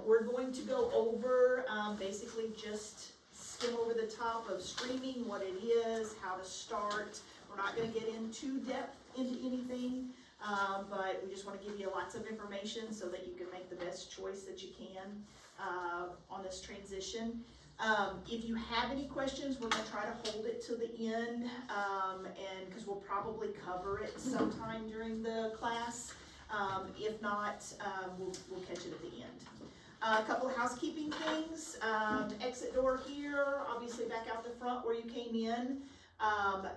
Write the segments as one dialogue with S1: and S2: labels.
S1: We're going to go over, basically just skim over the top of streaming, what it is, how to start. We're not going to get into depth into anything, but we just want to give you lots of information so that you can make the best choice that you can on this transition. If you have any questions, we're going to try to hold it to the end, and because we'll probably cover it sometime during the class. If not, we'll catch it at the end. A couple of housekeeping things. Exit door here, obviously back out the front where you came in.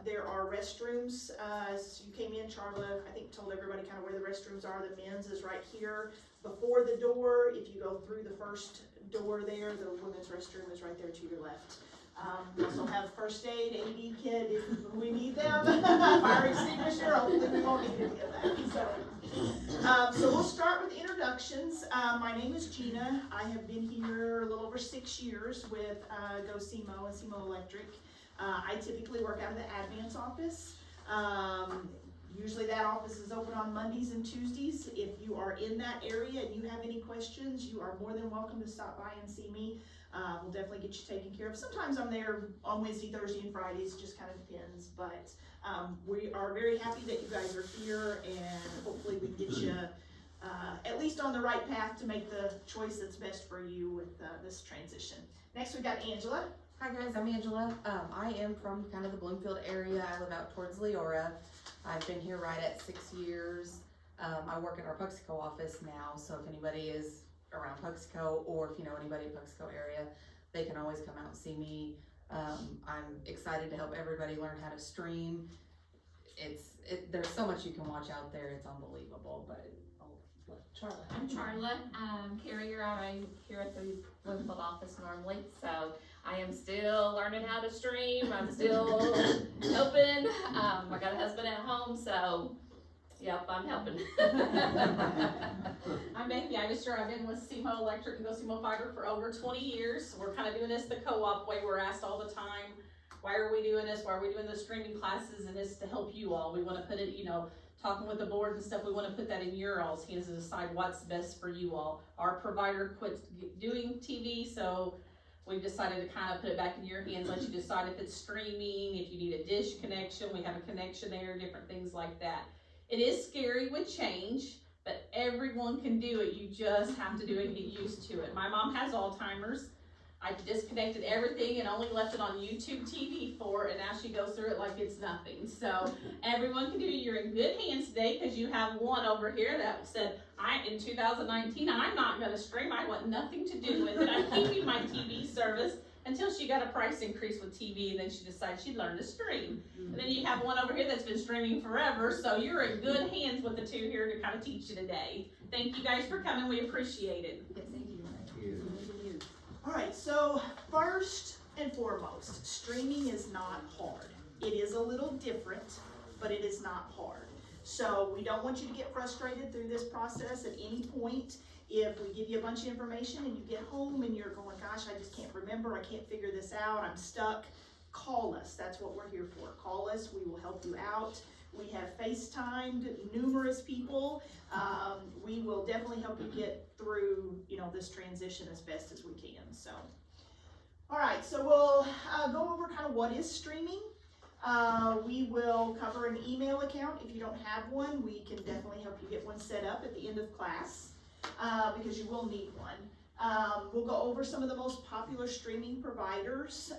S1: There are restrooms. As you came in, Charla, I think, told everybody kind of where the restrooms are. The men's is right here before the door. If you go through the first door there, the women's restroom is right there to your left. We also have first aid, AED kit if we need them, fire extinguisher. Hopefully we won't need any of that. So we'll start with introductions. My name is Gina. I have been here a little over 6 years with GoSEMO and SEMO Electric. I typically work out of the admin's office. Usually that office is open on Mondays and Tuesdays. If you are in that area and you have any questions, you are more than welcome to stop by and see me. We'll definitely get you taken care of. Sometimes I'm there on Wednesday, Thursday, and Fridays, just kind of depends. But we are very happy that you guys are here, and hopefully we can get you at least on the right path to make the choice that's best for you with this transition. Next we got Angela.
S2: Hi guys, I'm Angela. I am from kind of the Bloomfield area. I live out towards Leora. I've been here right at 6 years. I work in our Puxico office now, so if anybody is around Puxico, or if you know anybody in Puxico area, they can always come out and see me. I'm excited to help everybody learn how to stream. There's so much you can watch out there, it's unbelievable, but I'll let Charla.
S3: I'm Charla, carrier. I'm here at the Bloomfield office normally, so I am still learning how to stream. I'm still helping. I got a husband at home, so yep, I'm helping.
S4: I'm Becky Ivester. I've been with SEMO Electric and GoSEMO Fiber for over 20 years. We're kind of doing this the co-op way. We're asked all the time, why are we doing this? Why are we doing the streaming classes? And it's to help you all. We want to put it, talking with the board and stuff, we want to put that in your all's hands to decide what's best for you all. Our provider quit doing TV, so we've decided to kind of put it back in your hands, let you decide if it's streaming, if you need a dish connection, we have a connection there, different things like that. It is scary with change, but everyone can do it. You just have to do it and get used to it. My mom has Alzheimer's. I disconnected everything and only left it on YouTube TV for her, and now she goes through it like it's nothing. So everyone can do it. You're in good hands today because you have one over here that said, in 2019, I'm not going to stream. I want nothing to do with it. I'm keeping my TV service until she got a price increase with TV, and then she decided she'd learn to stream. And then you have one over here that's been streaming forever, so you're in good hands with the two here to kind of teach you today. Thank you guys for coming. We appreciate it.
S2: Yes, thank you.
S1: All right, so first and foremost, streaming is not hard. It is a little different, but it is not hard. So we don't want you to get frustrated through this process at any point. If we give you a bunch of information and you get home and you're going, gosh, I just can't remember, I can't figure this out, I'm stuck, call us. That's what we're here for. Call us, we will help you out. We have FaceTimed numerous people. We will definitely help you get through, this transition as best as we can. So, all right, so we'll go over kind of what is streaming. We will cover an email account. If you don't have one, we can definitely help you get one set up at the end of class, because you will need one. We'll go over some of the most popular streaming providers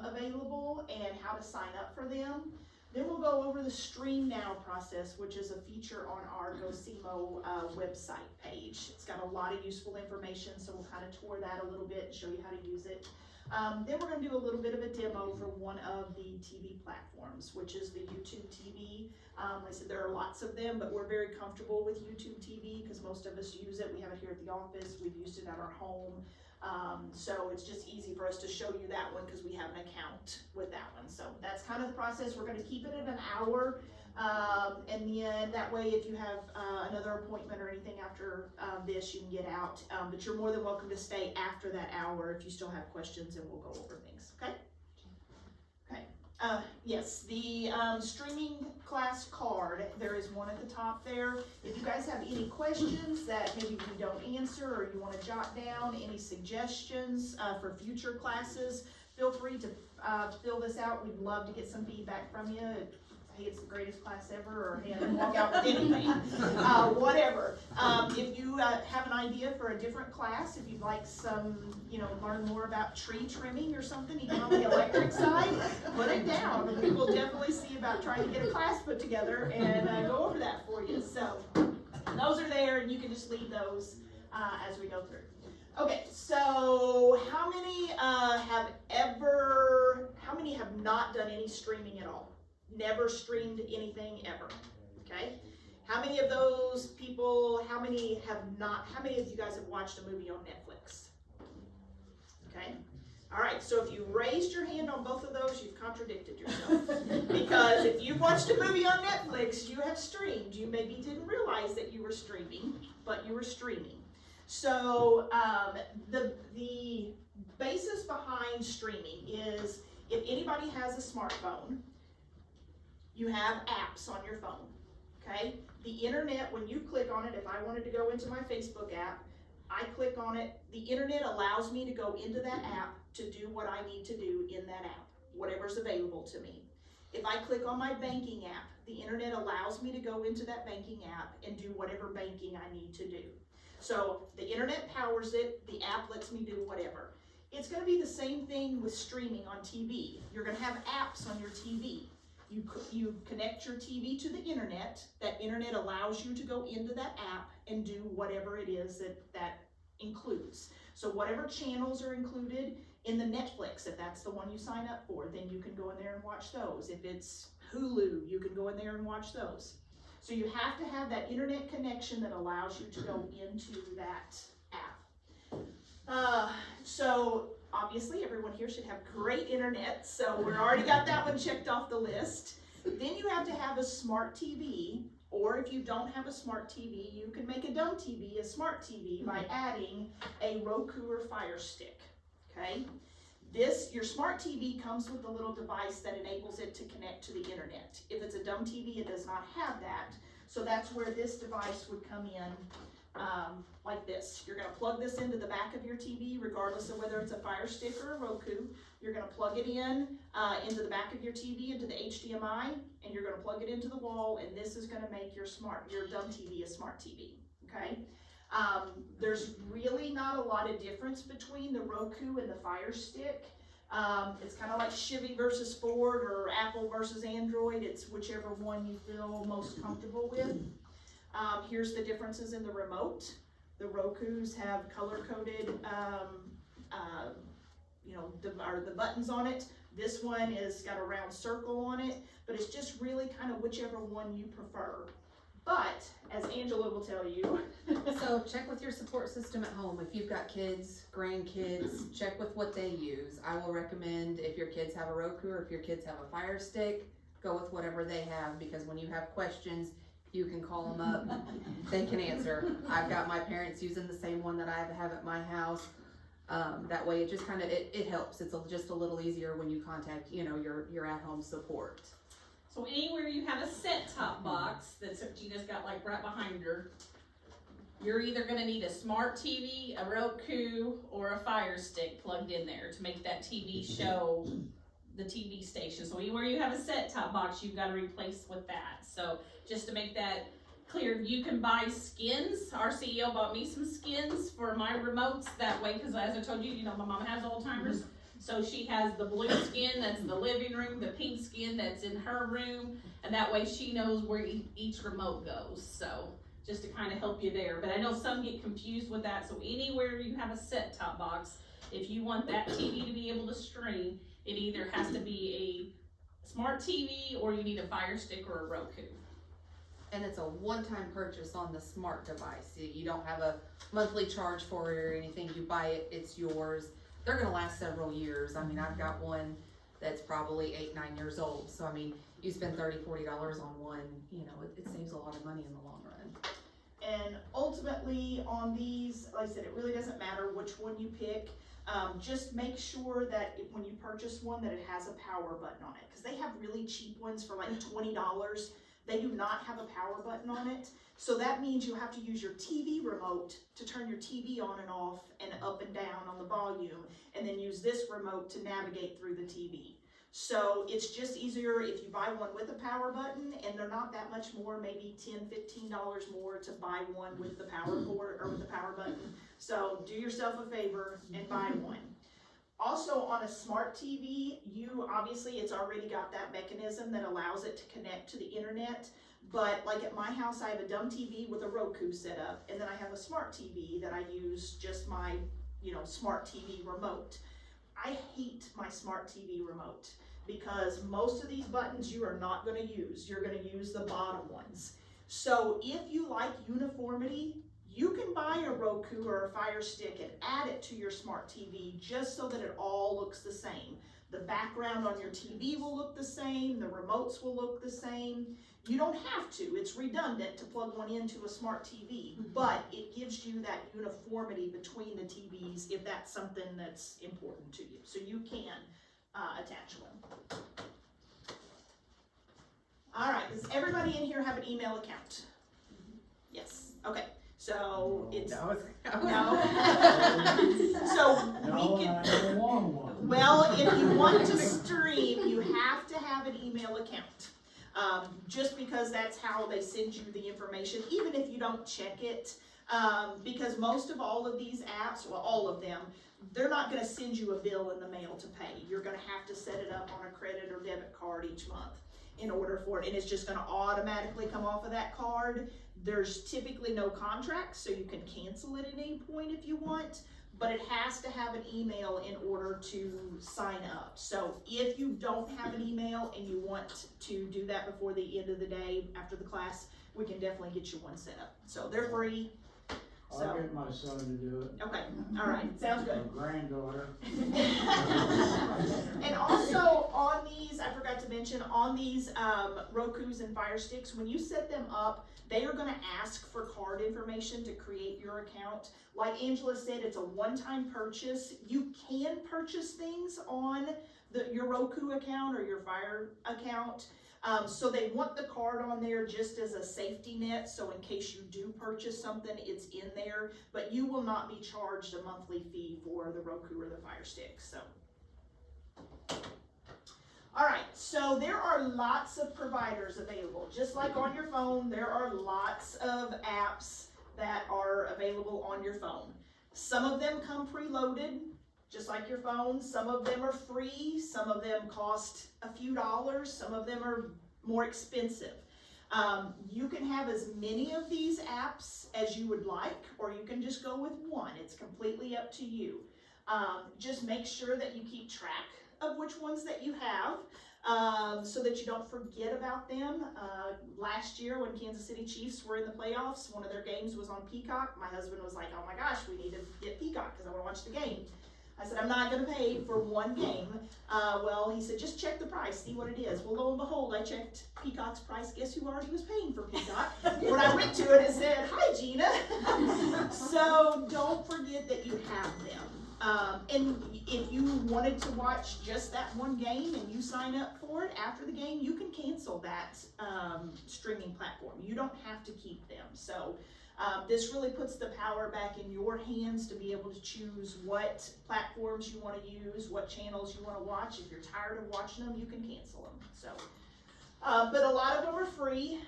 S1: available and how to sign up for them. Then we'll go over the Stream Now process, which is a feature on our GoSEMO website page. It's got a lot of useful information, so we'll kind of tour that a little bit and show you how to use it. Then we're going to do a little bit of a demo for one of the TV platforms, which is the YouTube TV. Like I said, there are lots of them, but we're very comfortable with YouTube TV because most of us use it. We have it here at the office. We've used it at our home. So it's just easy for us to show you that one because we have an account with that one. So that's kind of the process. We're going to keep it at an hour. And then that way, if you have another appointment or anything after this, you can get out. But you're more than welcome to stay after that hour if you still have questions, and we'll go over things. Okay? Okay. Yes, the streaming class card, there is one at the top there. If you guys have any questions that maybe we don't answer, or you wanna jot down any suggestions for future classes, feel free to fill this out. We'd love to get some feedback from you. Hey, it's the greatest class ever, or hey, I didn't walk out with anything, whatever. If you have an idea for a different class, if you'd like some, learn more about tree trimming or something, even on the electric side, put it down. We will definitely see about trying to get a class put together and go over that for you. So those are there, and you can just leave those as we go through. Okay, so how many have not done any streaming at all? Never streamed anything ever, okay? How many of those people, how many of you guys have watched a movie on Netflix? Okay, all right, so if you raised your hand on both of those, you've contradicted yourself. Because if you watched a movie on Netflix, you have streamed. You maybe didn't realize that you were streaming, but you were streaming. So the basis behind streaming is, if anybody has a smartphone, you have apps on your phone, okay? The internet, when you click on it, if I wanted to go into my Facebook app, I click on it, the internet allows me to go into that app to do what I need to do in that app, whatever's available to me. If I click on my banking app, the internet allows me to go into that banking app and do whatever banking I need to do. So the internet powers it, the app lets me do whatever. It's gonna be the same thing with streaming on TV. You're gonna have apps on your TV. You connect your TV to the internet. That internet allows you to go into that app and do whatever it is that includes. So whatever channels are included in the Netflix, if that's the one you sign up for, then you can go in there and watch those. If it's Hulu, you can go in there and watch those. So you have to have that internet connection that allows you to go into that app. So obviously everyone here should have great internet, so we've already got that one checked off the list. Then you have to have a smart TV, or if you don't have a smart TV, you can make a dumb TV a smart TV by adding a Roku or Fire Stick, okay? Your smart TV comes with a little device that enables it to connect to the internet. If it's a dumb TV, it does not have that, so that's where this device would come in. Like this. You're going to plug this into the back of your TV, regardless of whether it's a Fire Stick or a Roku. You're going to plug it in into the back of your TV, into the HDMI, and you're going to plug it into the wall, and this is going to make your dumb TV a smart TV, okay? There's really not a lot of difference between the Roku and the Fire Stick. It's kind of like Chevy versus Ford or Apple versus Android. It's whichever one you feel most comfortable with. Here's the differences in the remote. The Rokus have color-coded, the buttons on it. This one is got a round circle on it, but it's just really kind of whichever one you prefer. But, as Angela will tell you.
S2: So check with your support system at home. If you've got kids, grandkids, check with what they use. I will recommend, if your kids have a Roku or if your kids have a Fire Stick, go with whatever they have, because when you have questions, you can call them up, they can answer. I've got my parents using the same one that I have at my house. That way it just kind of, it helps. It's just a little easier when you contact, your at-home support.
S4: So anywhere you have a set-top box that's you just got like right behind you're either gonna need a smart TV, a Roku, or a Fire Stick plugged in there to make that TV show the TV station. So anywhere you have a set-top box, you've got to replace with that. So just to make that clear, you can buy skins. Our CEO bought me some skins for my remotes that way, because as I told you, my mom has Alzheimer's. So she has the blue skin that's in the living room, the pink skin that's in her room, and that way she knows where each remote goes. So just to kind of help you there. But I know some get confused with that. So anywhere you have a set-top box, if you want that TV to be able to stream, it either has to be a smart TV or you need a Fire Stick or a Roku.
S2: And it's a one-time purchase on the smart device. You don't have a monthly charge for it or anything. You buy it, it's yours. They're gonna last several years. I mean, I've got one that's probably 8-9 years old. So I mean, you spend $30-$40 on one, it saves a lot of money in the long run.
S1: And ultimately on these, like I said, it really doesn't matter which one you pick. Just make sure that when you purchase one that it has a power button on it, because they have really cheap ones for like $20. They do not have a power button on it. So that means you have to use your TV remote to turn your TV on and off and up and down on the volume, and then use this remote to navigate through the TV. So it's just easier if you buy one with a power button, and they're not that much more, maybe $10, $15 more to buy one with the power cord or with the power button. So do yourself a favor and buy one. Also on a smart TV, obviously it's already got that mechanism that allows it to connect to the internet. But like at my house, I have a dumb TV with a Roku set up, and then I have a smart TV that I use just my, smart TV remote. I hate my smart TV remote because most of these buttons you are not going to use. You're going to use the bottom ones. So if you like uniformity, you can buy a Roku or a Fire Stick and add it to your smart TV just so that it all looks the same. The background on your TV will look the same, the remotes will look the same. You don't have to, it's redundant to plug one into a smart TV, but it gives you that uniformity between the TVs if that's something that's important to you. So you can attach one. All right, does everybody in here have an email account? Yes, okay. So it's, no. So we can, well, if you want to stream, you have to have an email account. Just because that's how they send you the information, even if you don't check it, because most of all of these apps, well, all of them, they're not going to send you a bill in the mail to pay. You're going to have to set it up on a credit or debit card each month in order for it, and it's just going to automatically come off of that card. There's typically no contract, so you can cancel it at any point if you want, but it has to have an email in order to sign up. So if you don't have an email and you want to do that before the end of the day after the class, we can definitely get you one set up. So they're free.
S5: I'll get my son to do it.
S1: Okay, all right, sounds good.
S5: My granddaughter.
S1: And also on these, I forgot to mention, on these Rokus and Fire Sticks, when you set them up, they are going to ask for card information to create your account. Like Angela said, it's a one-time purchase. You can purchase things on your Roku account or your Fire account. So they want the card on there just as a safety net, so in case you do purchase something, it's in there, but you will not be charged a monthly fee for the Roku or the Fire Stick. So, all right, so there are lots of providers available. Just like on your phone, there are lots of apps that are available on your phone. Some of them come preloaded, just like your phone. Some of them are free, some of them cost a few dollars, some of them are more expensive. You can have as many of these apps as you would like, or you can just go with one. It's completely up to you. Just make sure that you keep track of which ones that you have, so that you don't forget about them. Last year when Kansas City Chiefs were in the playoffs, one of their games was on Peacock. My husband was like, oh my gosh, we need to get Peacock because I want to watch the game. I said, I'm not going to pay for one game. Well, he said, just check the price, see what it is. Well, lo and behold, I checked Peacock's price. Guess who already was paying for Peacock? When I went to it, it said, hi, Gina. So don't forget that you have them. And if you wanted to watch just that one game and you sign up for it after the game, you can cancel that streaming platform. You don't have to keep them. So this really puts the power back in your hands to be able to choose what platforms you want to use, what channels you want to watch. If you're tired of watching them, you can cancel them. So, but a lot of them are free.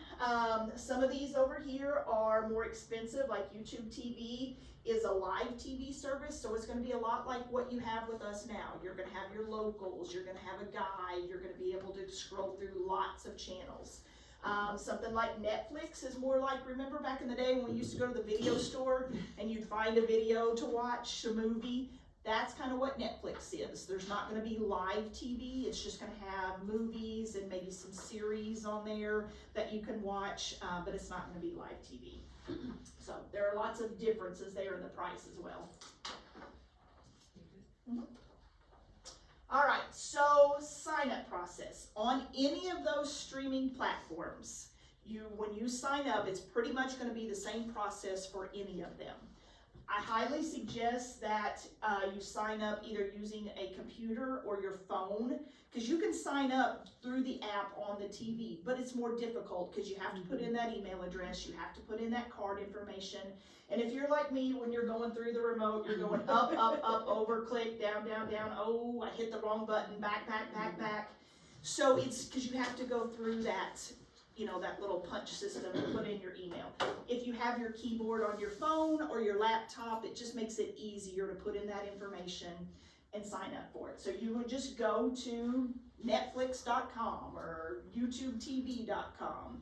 S1: Some of these over here are more expensive, like YouTube TV is a live TV service, so it's going to be a lot like what you have with us now. You're going to have your locals, you're going to have a guide, you're going to be able to scroll through lots of channels. Something like Netflix is more like, remember back in the day when we used to go to the video store and you'd find a video to watch, a movie? That's kind of what Netflix is. There's not going to be live TV. It's just going to have movies and maybe some series on there that you can watch, but it's not going to be live TV. So there are lots of differences there in the price as well. All right, so sign up process. On any of those streaming platforms, when you sign up, it's pretty much gonna be the same process for any of them. I highly suggest that you sign up either using a computer or your phone, because you can sign up through the app on the TV, but it's more difficult because you have to put in that email address, you have to put in that card information. And if you're like me, when you're going through the remote, you're going up, up, up, over, click, down, down, down, oh, I hit the wrong button, back, back, back, back. So it's because you have to go through that, you know, that little punch system to put in your email. If you have your keyboard on your phone or your laptop, it just makes it easier to put in that information and sign up for it. So you would just go to Netflix.com or YouTubeTV.com.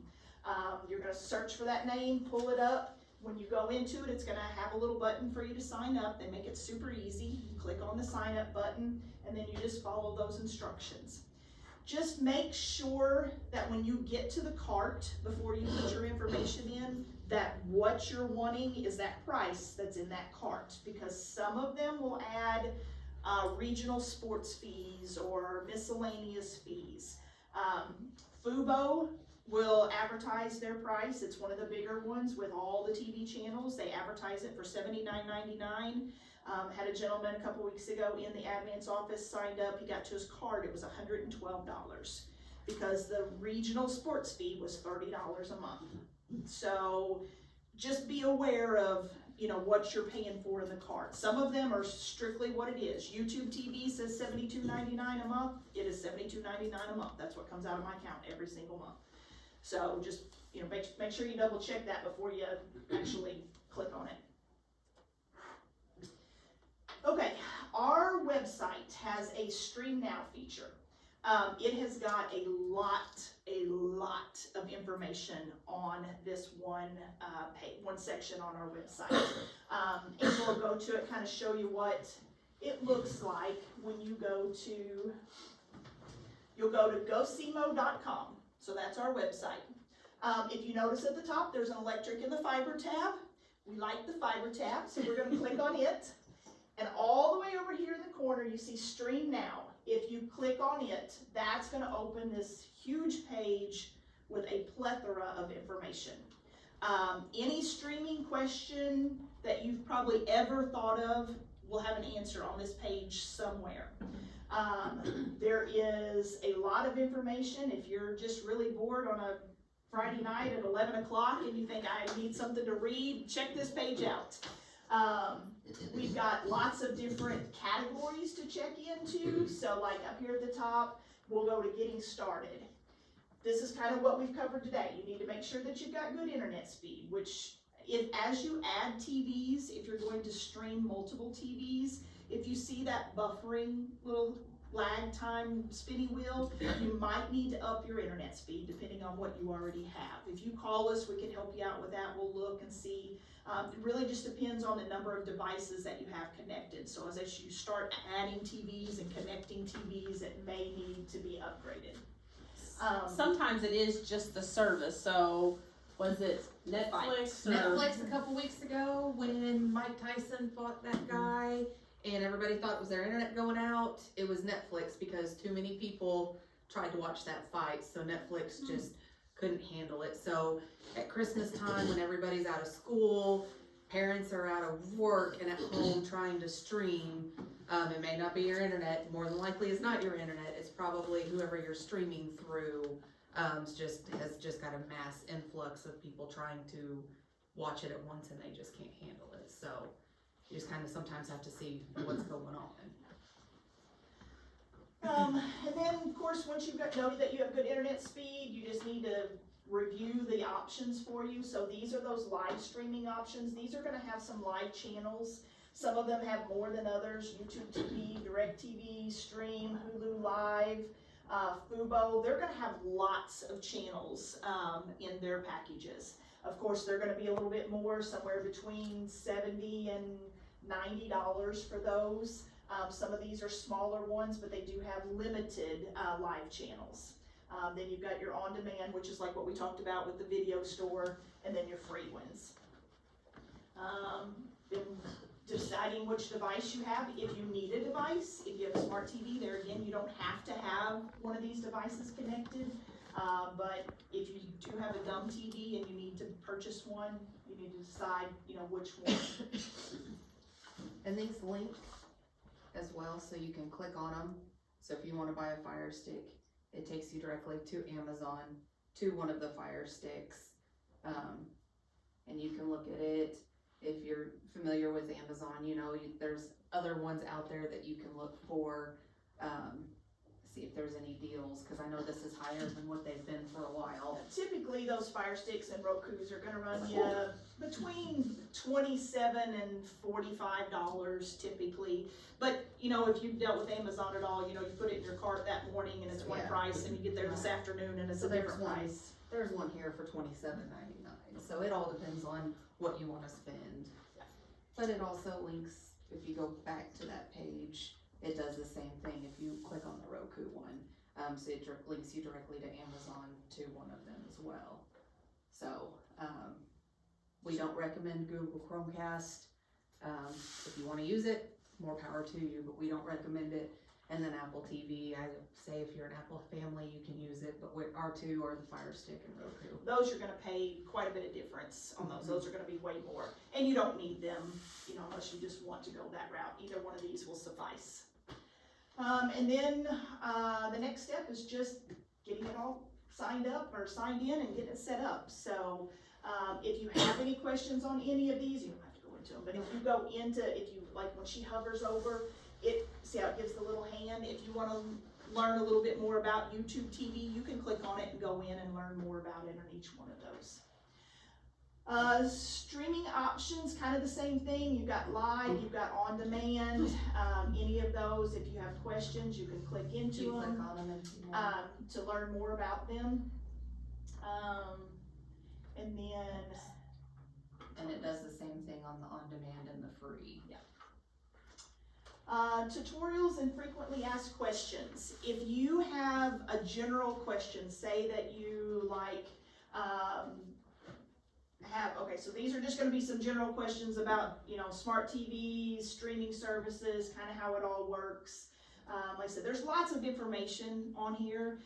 S1: You're gonna search for that name, pull it up. When you go into it, it's gonna have a little button for you to sign up. They make it super easy. You click on the sign up button and then you just follow those instructions. Just make sure that when you get to the cart, before you put your information in, that what you're wanting is that price that's in that cart, because some of them will add regional sports fees or miscellaneous fees. Fubo will advertise their price. It's one of the bigger ones with all the TV channels. They advertise it for $79.99. Had a gentleman a couple weeks ago in the admin's office signed up. He got to his card, it was $112 because the regional sports fee was $30 a month. So just be aware of, you know, what you're paying for in the card. Some of them are strictly what it is. YouTube TV says $72.99 a month. It is $72.99 a month. That's what comes out of my account every single month. So just, you know, make sure you double check that before you actually click on it. Okay, our website has a Stream Now feature. It has got a lot of information on this one section on our website. And we'll go to it, kind of show you what it looks like when you go to, you'll go to GoSEMO.com. So that's our website. If you notice at the top, there's an electric and the fiber tab. We like the fiber tab, so we're going to click on it. And all the way over here in the corner, you see Stream Now. If you click on it, that's going to open this huge page with a plethora of information. Any streaming question that you've probably ever thought of will have an answer on this page somewhere. There is a lot of information. If you're just really bored on a Friday night at 11 o'clock and you think I need something to read, check this page out. We've got lots of different categories to check into. So like up here at the top, we'll go to getting started. This is kind of what we've covered today. You need to make sure that you've got good internet speed, which as you add TVs, if you're going to stream multiple TVs, if you see that buffering little lag time spinny wheel, you might need to up your internet speed depending on what you already have. If you call us, we can help you out with that. We'll look and see. It really just depends on the number of devices that you have connected. So as you start adding TVs and connecting TVs, it may need to be upgraded.
S4: Sometimes it is just the service. So was it Netflix?
S2: Netflix a couple weeks ago when Mike Tyson fought that guy and everybody thought it was their internet going out. It was Netflix because too many people tried to watch that fight, so Netflix just couldn't handle it. So at Christmas time when everybody's out of school, parents are out of work and at home trying to stream, it may not be your internet. More than likely it's not your internet. It's probably whoever you're streaming through has just got a mass influx of people trying to watch it at once and they just can't handle it. So you just kind of sometimes have to see what's going on.
S1: And then, of course, once you've know that you have good internet speed, you just need to review the options for you. So these are those live streaming options. These are going to have some live channels. Some of them have more than others. YouTube TV, DirecTV, Stream, Hulu Live, Fubo. They're going to have lots of channels in their packages. Of course, they're going to be a little bit more, somewhere between $70 and $90 for those. Some of these are smaller ones, but they do have limited live channels. Then you've got your on-demand, which is like what we talked about with the video store, and then your free ones. Then deciding which device you have, if you need a device, if you have a smart TV, there again, you don't have to have one of these devices connected. But if you do have a dumb TV and you need to purchase one, you need to decide, which one.
S2: And these link as well, so you can click on them. So if you wanna buy a Fire Stick, it takes you directly to Amazon, to one of the Fire Sticks. And you can look at it. If you're familiar with Amazon, there's other ones out there that you can look for, see if there's any deals, cause I know this is higher than what they've been for a while.
S1: Typically, those Fire Sticks and Rokus are gonna run you between $27 and $45 typically. But, if you've dealt with Amazon at all, you put it in your cart that morning and it's one
S2: Yeah.
S1: price, and you get there this afternoon and it's
S2: So
S1: a different price.
S2: There's one here for $27.99, so it all depends on what you wanna spend. But it also links, if you go back to that page, it does the same thing if you click on the Roku one. So it links you directly to Amazon to one of them as well. So, we don't recommend Google Chromecast. If you wanna use it, more power to you, but we don't recommend it. And then Apple TV, I say if you're an Apple family, you can use it, but our two are the Fire Stick and Roku.
S1: Those you're gonna pay quite a bit of difference on those. Those are gonna be way more. And you don't need them, unless you just want to go that route. Either one of these will suffice. And then, the next step is just getting it all signed up or signed in and getting it set up. So, if you have any questions on any of these, you don't have to go into them, but if you go into, like when she hovers over, see how it gives the little hand? If you wanna learn a little bit more about YouTube TV, you can click on it and go in and learn more about it on each one of those. Streaming options, kind of the same thing. You've got live, you've got on demand. Any of those, if you have questions, you can click into
S2: You click
S1: them
S2: on them and see more.
S1: to learn more about them. And then,
S2: And it does the same thing on the on-demand and the free.
S1: tutorials and frequently asked questions. If you have a general question, say that you okay, so these are just gonna be some general questions about, smart TVs, streaming services, kind of how it all works. Like I said, there's lots of information on here.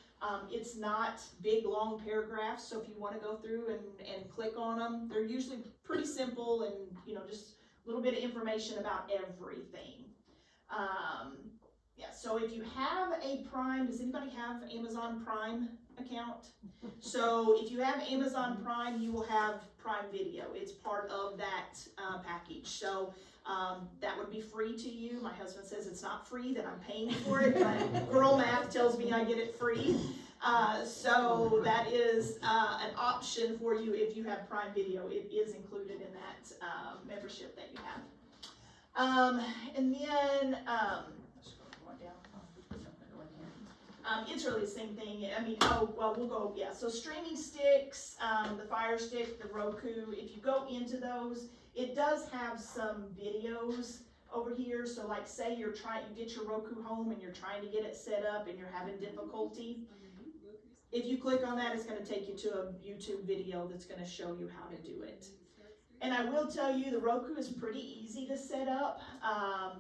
S1: It's not big, long paragraphs, so if you wanna go through and click on them, they're usually pretty simple and, just a little bit of information about everything. So if you have a Prime, does anybody have Amazon Prime account? So if you have Amazon Prime, you will have Prime Video. It's part of that package. So that would be free to you. My husband says it's not free, that I'm paying for it, but girl math tells me I get it free. So that is an option for you if you have Prime Video. It is included in that membership that you have. And then, it's really the same thing. So streaming sticks, the Fire Stick, the Roku, if you go into those, it does have some videos over here. So like say you get your Roku home and you're trying to get it set up and you're having difficulty. If you click on that, it's gonna take you to a YouTube video that's gonna show you how to do it. And I will tell you, the Roku is pretty easy to set up.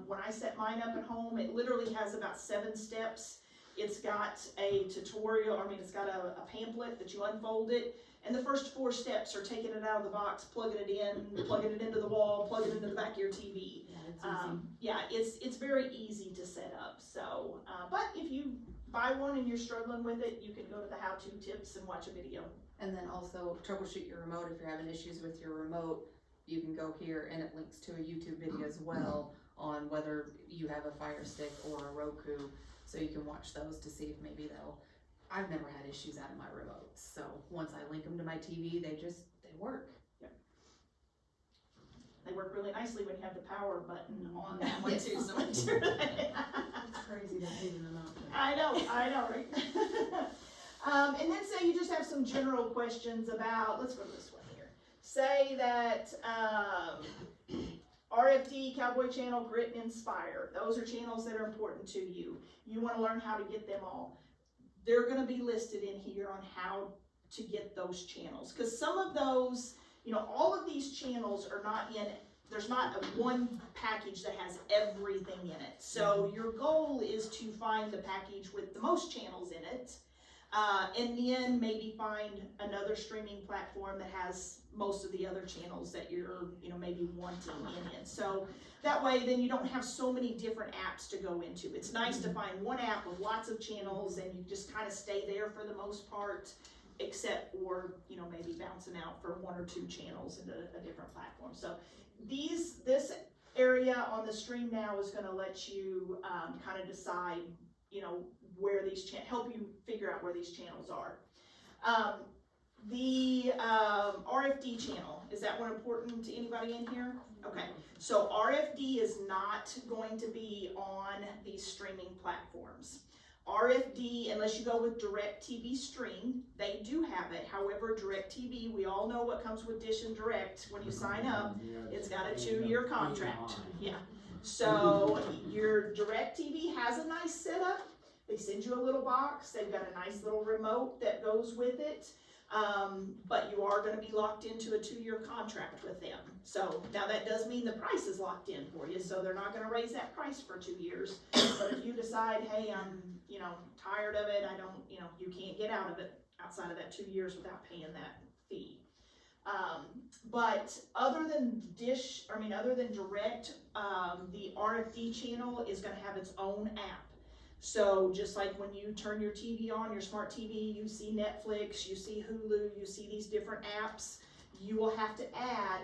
S1: When I set mine up at home, it literally has about 7 steps. It's got a tutorial, it's got a pamphlet that you unfold it, and the first 4 steps are taking it out of the box, plugging it in, plugging it into the wall, plugging it into the back of your TV. It's very easy to set up. So, but if you buy one and you're struggling with it, you can go to the how-to tips and watch a video.
S2: And then also troubleshoot your remote. If you're having issues with your remote, you can go here and it links to a YouTube video as well on whether you have a Fire Stick or a Roku. So you can watch those to see if maybe I've never had issues out of my remotes. So once I link them to my TV, they work.
S1: Yep. They work really nicely when you have the power button on that one too. So
S2: It's crazy that even an option.
S1: I know, right? And then say you just have some general questions about, let's go to this one here. Say that RFD, Cowboy Channel, Grit, and Inspire. Those are channels that are important to you. You want to learn how to get them all. They're going to be listed in here on how to get those channels. Because some of those, all of these channels are not in, there's not a one package that has everything in it. So your goal is to find the package with the most channels in it. And then maybe find another streaming platform that has most of the other channels that you're, maybe wanting in. So that way, then you don't have so many different apps to go into. It's nice to find one app with lots of channels and you just kind of stay there for the most part, except for, maybe bouncing out for one or two channels into a different platform. So this area on the stream now is gonna let you kind of decide, where these help you figure out where these channels are. The RFD channel, is that one important to anybody in here? Okay, so RFD is not going to be on these streaming platforms. RFD, unless you go with DirecTV Stream, they do have it. However, DirecTV, we all know what comes with Dish and Direct. When you sign up, it's got a 2-year contract. Yeah. So your DirecTV has a nice setup. They send you a little box. They've got a nice little remote that goes with it. But you are going to be locked into a 2-year contract with them. So now that does mean the price is locked in for you. So they're not going to raise that price for 2 years. But if you decide, hey, I'm, tired of it, I don't, you can't get out of it outside of that 2 years without paying that fee. But other than other than Direct, the RFD channel is going to have its own app. So just like when you turn your TV on, your smart TV, you see Netflix, you see Hulu, you see these different apps, you will have to add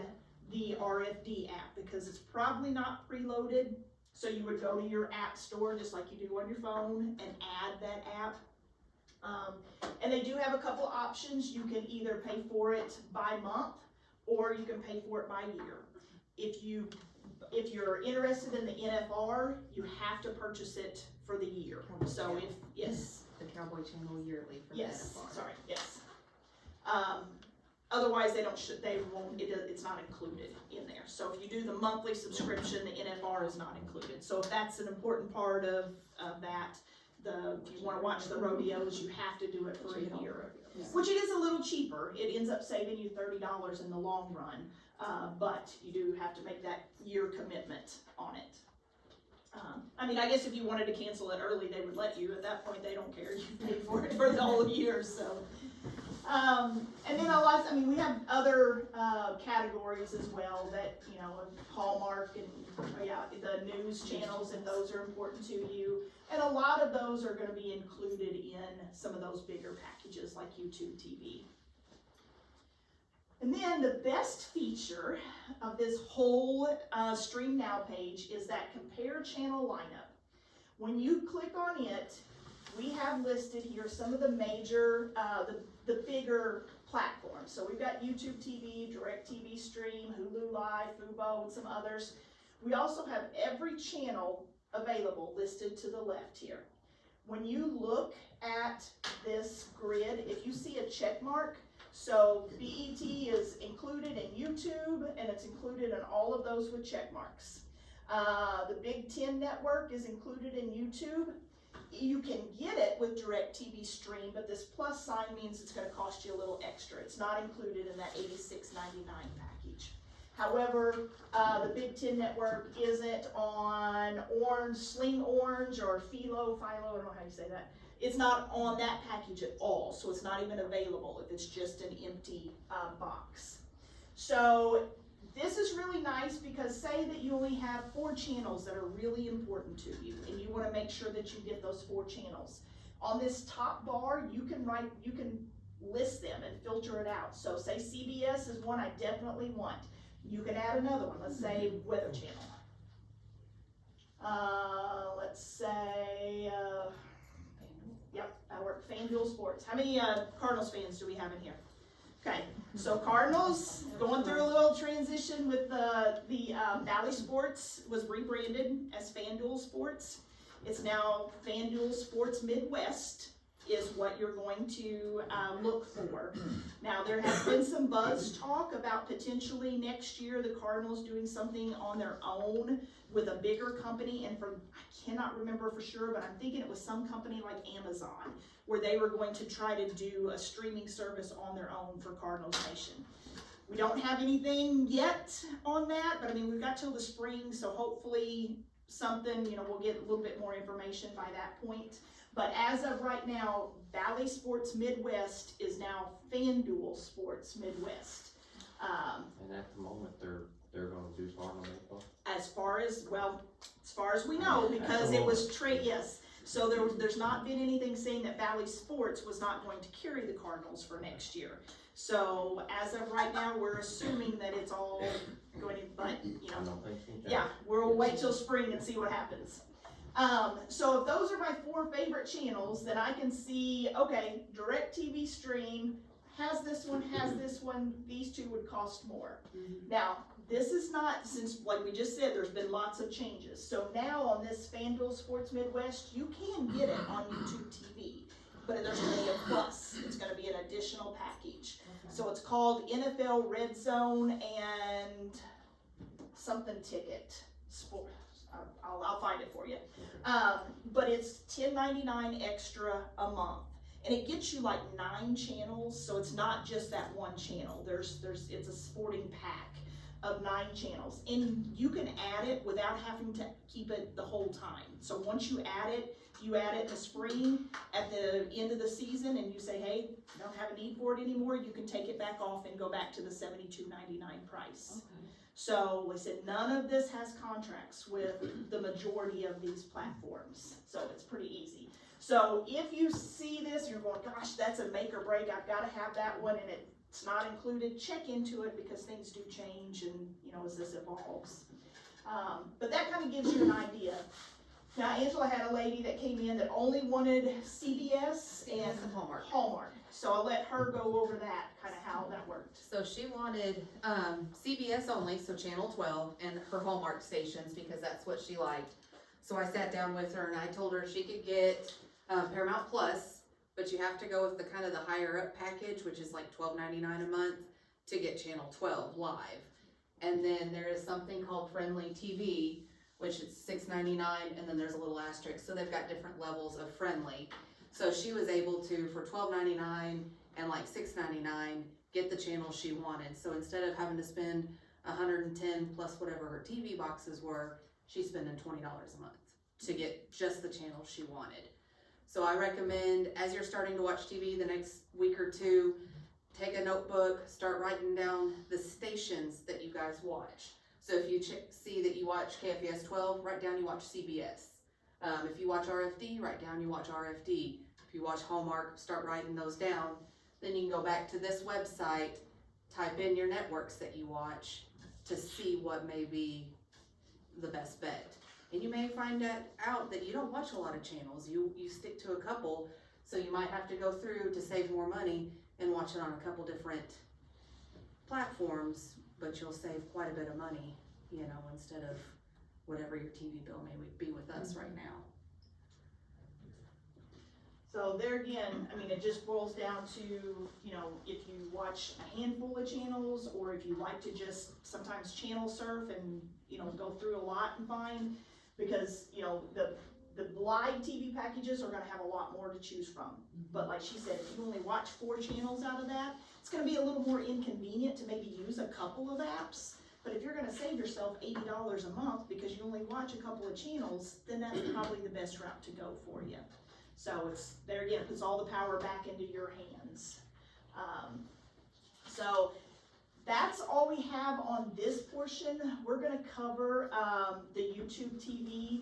S1: the RFD app because it's probably not preloaded. So you would go to your app store just like you do on your phone and add that app. And they do have a couple options. You can either pay for it by month or you can pay for it by year. If you're interested in the NFR, you have to purchase it for the year. So
S2: The Cowboy Channel yearly for the NFR.
S1: Sorry, yes. Otherwise, it's not included in there. So if you do the monthly subscription, the NFR is not included. So if that's an important part of that, if you want to watch the rodeos, you have to do it for a year. Which it is a little cheaper. It ends up saving you $30 in the long run. But you do have to make that year commitment on it. I guess if you wanted to cancel it early, they would let you. At that point, they don't care. You paid for it for the whole year, so. And then we have other categories as well that, Hallmark and the news channels, if those are important to you. And a lot of those are going to be included in some of those bigger packages like YouTube TV. And then the best feature of this whole Stream Now page is that compare channel lineup. When you click on it, we have listed here some of the major, the bigger platforms. So we've got YouTube TV, DirecTV Stream, Hulu Live, Fubo, and some others. We also have every channel available listed to the left here. When you look at this grid, if you see a check mark, so BET is included in YouTube, and it's included in all of those with check marks. The Big Ten Network is included in YouTube. You can get it with DirecTV Stream, but this plus sign means it's going to cost you a little extra. It's not included in that $86.99 package. However, the Big Ten Network isn't on Sling Orange or Philo, I don't know how you say that. It's not on that package at all, so it's not even available if it's just an empty box. So this is really nice because say that you only have 4 channels that are really important to you and you want to make sure that you get those 4 channels. On this top bar, you can list them and filter it out. So say CBS is one I definitely want. You can add another one. Let's say Weather Channel. Let's say, yep, that'll work. FanDuel Sports. How many Cardinals fans do we have in here? Okay, so Cardinals, going through a little transition with the Valley Sports was rebranded as FanDuel Sports. It's now FanDuel Sports Midwest is what you're going to look for. Now there has been some buzz talk about potentially next year the Cardinals doing something on their own with a bigger company, and I cannot remember for sure, but I'm thinking it was some company like Amazon, where they were going to try to do a streaming service on their own for Cardinals Nation. We don't have anything yet on that, but we've got till the spring, so hopefully something, you know, we'll get a little bit more information by that point. But as of right now, Valley Sports Midwest is now FanDuel Sports Midwest.
S6: And at the moment, they're gonna do Cardinal baseball?
S1: As far as we know, because it was yes. So there's not been anything saying that Valley Sports was not going to carry the Cardinals for next year. So as of right now, we're assuming that it's all going to, but, you know.
S6: I don't think so.
S1: Yeah, we'll wait till spring and see what happens. So if those are my 4 favorite channels, then I can see, okay, DirecTV Stream has this one, these 2 would cost more. Now, this is not, since like we just said, there's been lots of changes. So now on this FanDuel Sports Midwest, you can get it on YouTube TV, but there's gonna be a plus. It's gonna be an additional package. So it's called NFL Red Zone and something ticket sport. I'll find it for you. But it's $10.99 extra a month, and it gets you like 9 channels. So it's not just that one channel. It's a sporting pack of 9 channels, and you can add it without having to keep it the whole time. So once you add it in the spring at the end of the season, and you say, hey, I don't have a need for it anymore, you can take it back off and go back to the $72.99 price.
S2: Okay.
S1: So, like I said, none of this has contracts with the majority of these platforms, so it's pretty easy. So if you see this, you're going, gosh, that's a make or break, I've got to have that one, and it's not included, check into it, because things do change, and, you know, as this evolves. But that kind of gives you an idea. Now, Angela had a lady that came in that only wanted CBS and Hallmark. So I'll let her go over that, kind of how that worked.
S2: So she wanted CBS only, so channel 12, and her Hallmark stations, because that's what she liked. So I sat down with her and I told her she could get Paramount Plus, but you have to go with the kind of the higher up package, which is like $12.99 a month, to get channel 12 live. And then there is something called Friendly TV, which is $6.99, and then there's a little asterisk. So they've got different levels of friendly. So she was able to, for $12.99 and like $6.99, get the channel she wanted. So instead of having to spend $110 plus whatever her TV boxes were, she's spending $20 a month to get just the channel she wanted. So I recommend, as you're starting to watch TV the next week or 2, take a notebook, start writing down the stations that you guys watch. So if you see that you watch KFES 12, write down you watch CBS. If you watch RFD, write down you watch RFD. If you watch Hallmark, start writing those down. Then you can go back to this website, type in your networks that you watch to see what may be the best bet. And you may find out that you don't watch a lot of channels. You stick to a couple, so you might have to go through to save more money and watch it on a couple different platforms, but you'll save quite a bit of money, you know, instead of whatever your TV bill may be with us right now.
S1: So there again, I mean, it just boils down to, you know, if you watch a handful of channels, or if you like to just sometimes channel surf and, you know, go through a lot and find, because, you know, the live TV packages are gonna have a lot more to choose from. But like she said, if you only watch 4 channels out of that, it's gonna be a little more inconvenient to maybe use a couple of apps. But if you're gonna save yourself $80 a month because you only watch a couple of channels, then that's probably the best route to go for you. So it's, there again, it puts all the power back into your hands. So that's all we have on this portion. We're gonna cover the YouTube TV.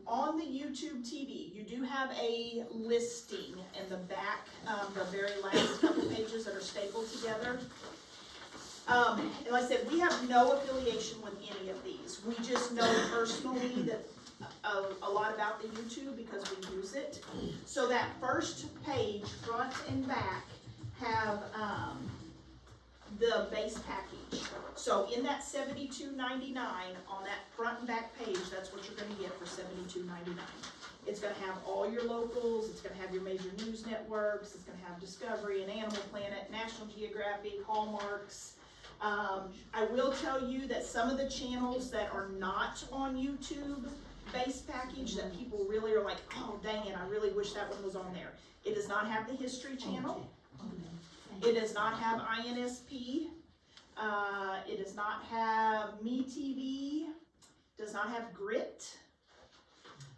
S1: On the YouTube TV, you do have a listing in the back, the very last couple pages that are stapled together. And like I said, we have no affiliation with any of these. We just know personally that a lot about the YouTube because we use it. So that first page, front and back, have the base package. So in that $72.99 on that front and back page, that's what you're gonna get for $72.99. It's gonna have all your locals, it's gonna have your major news networks, it's gonna have Discovery and Animal Planet, National Geographic, Hallmarks. I will tell you that some of the channels that are not on YouTube base package that people really are like, oh dang it, I really wish that one was on there. It does not have the History Channel. It does not have INSP. It does not have MeTV. does not have grit.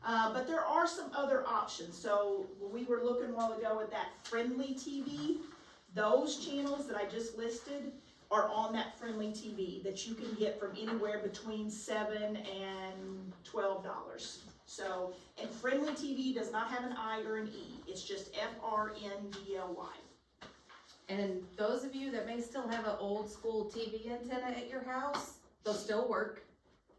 S1: But there are some other options. So we were looking a while ago at that friendly TV. Those channels that I just listed are on that friendly TV that you can get from anywhere between $7 and $12. So, and friendly TV does not have an I or an E. It's just FRNDLY.
S2: And those of you that may still have an old school TV antenna at your house, they'll still work.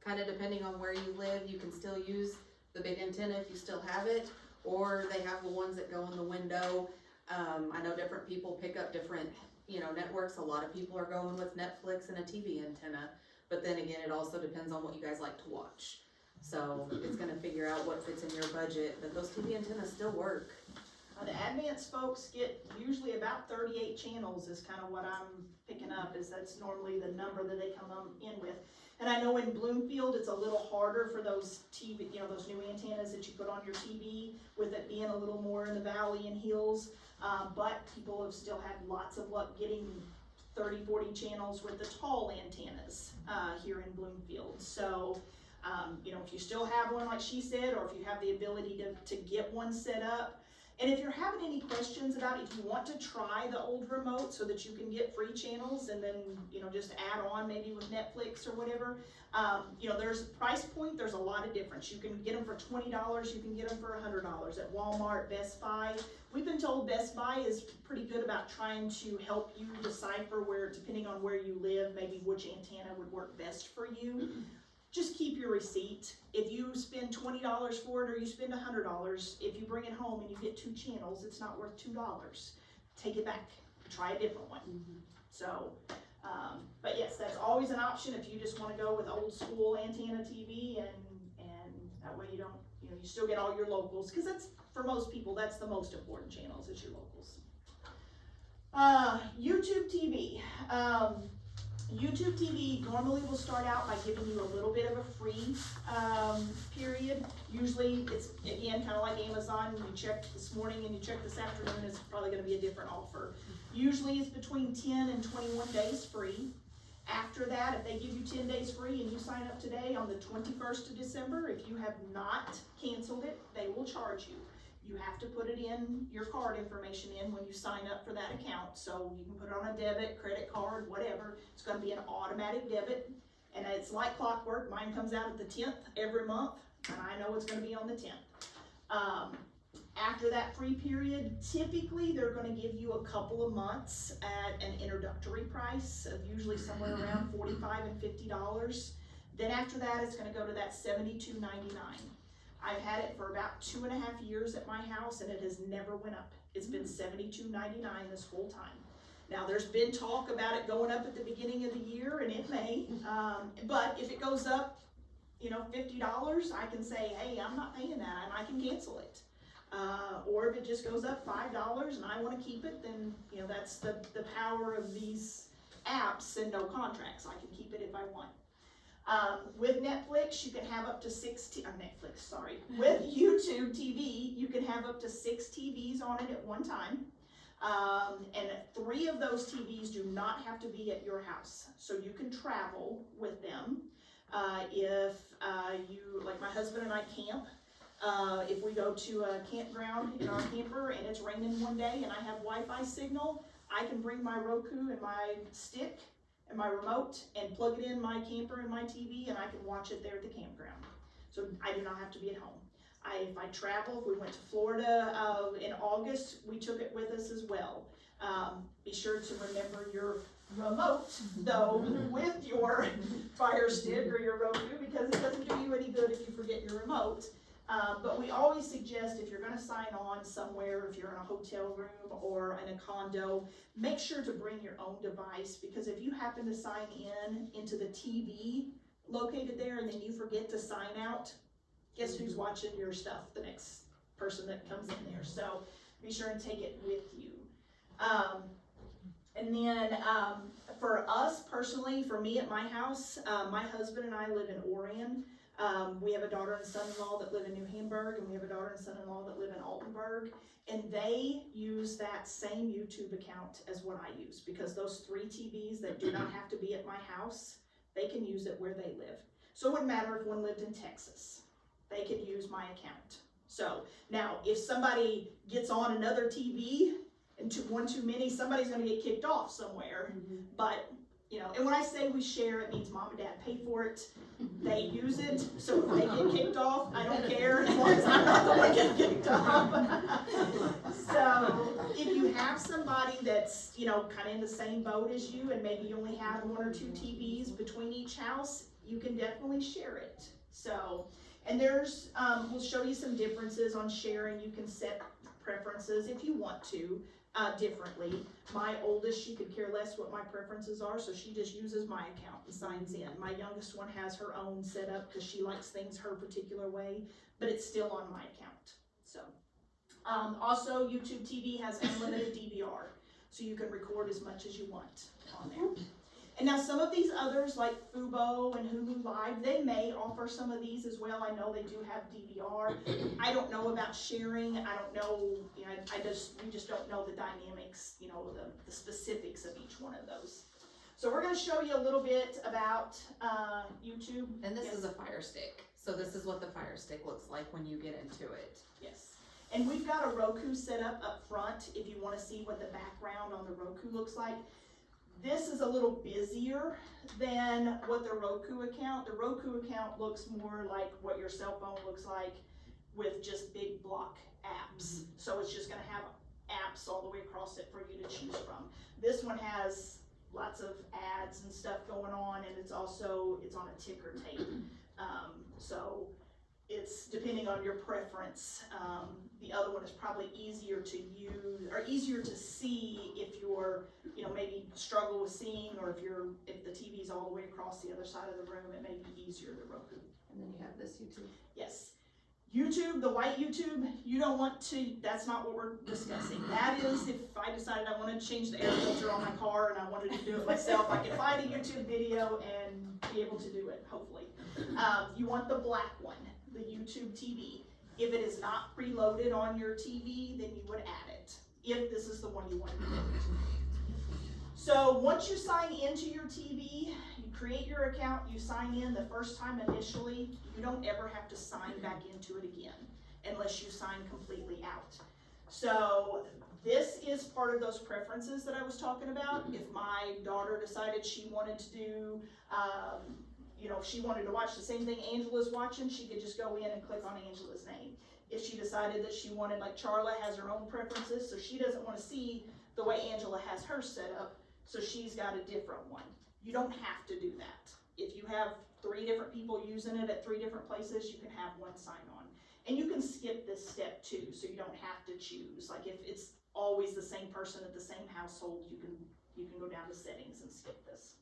S2: Kind of depending on where you live, you can still use the big antenna if you still have it, or they have the ones that go in the window. I know different people pick up different, networks. A lot of people are going with Netflix and a TV antenna, but then again, it also depends on what you guys like to watch. So it's gonna figure out what fits in your budget, but those TV antennas still work.
S1: The advanced folks get usually about 38 channels is kind of what I'm picking up, is that's normally the number that they come in with. And I know in Bloomfield, it's a little harder for those TV, those new antennas that you put on your TV, with it being a little more in the valley and hills. But people have still had lots of luck getting 30, 40 channels with the tall antennas here in Bloomfield. So, if you still have one like she said, or if you have the ability to get one set up, and if you're having any questions about it, if you want to try the old remote so that you can get free channels and then, just add on maybe with Netflix or whatever, there's price point, there's a lot of difference. You can get them for $20, you can get them for $100 at Walmart, Best Buy. We've been told Best Buy is pretty good about trying to help you decipher where, depending on where you live, maybe which antenna would work best for you. Just keep your receipt. If you spend $20 for it or you spend $100, if you bring it home and you get 2 channels, it's not worth $2. Take it back, try a different one. So, but yes, that's always an option if you just want to go with old school antenna TV, and that way you don't, you still get all your locals, because that's, for most people, that's the most important channels, is your locals. YouTube TV. YouTube TV normally will start out by giving you a little bit of a free period. Usually it's, again, kind of like Amazon. You checked this morning and you checked this afternoon, it's probably going to be a different offer. Usually it's between 10 and 21 days free. After that, if they give you 10 days free and you sign up today on the 21st of December, if you have not canceled it, they will charge you. You have to put it in, your card information in when you sign up for that account. So you can put it on a debit, credit card, whatever. It's going to be an automatic debit. And it's like clockwork. Mine comes out at the 10th every month, and I know it's going to be on the 10th. After that free period, typically they're going to give you a couple of months at an introductory price of usually somewhere around $45 and $50. Then after that, it's going to go to that $72.99. I've had it for about 2.5 years at my house, and it has never went up. It's been $72.99 this whole time. Now, there's been talk about it going up at the beginning of the year, and it may, but if it goes up, $50, I can say, hey, I'm not paying that, and I can cancel it. Or if it just goes up $5 and I want to keep it, then, that's the power of these apps and no contracts. I can keep it if I want. With Netflix, you can have up to with YouTube TV, you can have up to 6 TVs on it at one time. And 3 of those TVs do not have to be at your house. So you can travel with them. If you, like my husband and I camp, if we go to a campground in our camper and it's raining one day and I have Wi-Fi signal, I can bring my Roku and my stick and my remote and plug it in my camper and my TV, and I can watch it there at the campground. So I do not have to be at home. If I travel, if we went to Florida in August, we took it with us as well. Be sure to remember your remote, though, with your Fire Stick or your Roku, because it doesn't do you any good if you forget your remote. But we always suggest, if you're going to sign on somewhere, if you're in a hotel room or in a condo, make sure to bring your own device, because if you happen to sign into the TV located there and then you forget to sign out, guess who's watching your stuff? The next person that comes in there. So be sure and take it with you. And then for us personally, for me at my house, my husband and I live in Orion. We have a daughter and son-in-law that live in New Hamburg, and we have a daughter and son-in-law that live in Altenburg, and they use that same YouTube account as what I use, because those 3 TVs that do not have to be at my house, they can use it where they live. So it wouldn't matter if one lived in Texas, they could use my account. So now if somebody gets on another TV and one too many, somebody's gonna get kicked off somewhere. But, you know, and when I say we share, it means mom and dad pay for it, they use it, so if they get kicked off, I don't care, as long as I'm not the one getting kicked off. So, if you have somebody that's, you know, kinda in the same boat as you, and maybe you only have 1 or 2 TVs between each house, you can definitely share it. So, and there's, we'll show you some differences on sharing. You can set preferences if you want to, differently. My oldest, she could care less what my preferences are, so she just uses my account and signs in. My youngest one has her own set up because she likes things her particular way, but it's still on my account. So, also YouTube TV has unlimited DVR, so you can record as much as you want on there. And now some of these others like Fubo and Hulu Live, they may offer some of these as well. I know they do have DVR. I don't know about sharing. I don't know, you know, we just don't know the dynamics, you know, the specifics of each one of those. So we're gonna show you a little bit about YouTube.
S2: And this
S1: Yes.
S2: is a Fire Stick. So this is what the Fire Stick looks like when you get into it.
S1: Yes. And we've got a Roku set up front if you wanna see what the background on the Roku looks like. This is a little busier than what the Roku account. The Roku account looks more like what your cell phone looks like with just big block apps. So it's just gonna have apps all the way across it for you to choose from. This one has lots of ads and stuff going on, and it's on a ticker tape. So it's depending on your preference. The other one is probably easier to use, or easier to see if you're, you know, maybe struggle with seeing, or if the TV's all the way across the other side of the room, it may be easier to Roku.
S2: And then you have this YouTube.
S1: Yes. YouTube, the white YouTube, you don't want to, that's not what we're discussing. That is if I decided I wanted to change the air filter on my car and I wanted to do it myself, I can find a YouTube video and be able to do it, hopefully. You want the black one, the YouTube TV. If it is not preloaded on your TV, then you would add it, if this is the one you want to do. So once you sign into your TV, you create your account, you sign in the first time initially, you don't ever have to sign back into it again, unless you sign completely out. So this is part of those preferences that I was talking about. If my daughter decided she wanted to do, you know, if she wanted to watch the same thing Angela's watching, she could just go in and click on Angela's name. If she decided that she wanted, like Charla has her own preferences, so she doesn't want to see the way Angela has hers set up, so she's got a different one. You don't have to do that. If you have 3 different people using it at 3 different places, you can have one sign on. And you can skip this step too, so you don't have to choose. Like if it's always the same person at the same household, you can go down to settings and skip this.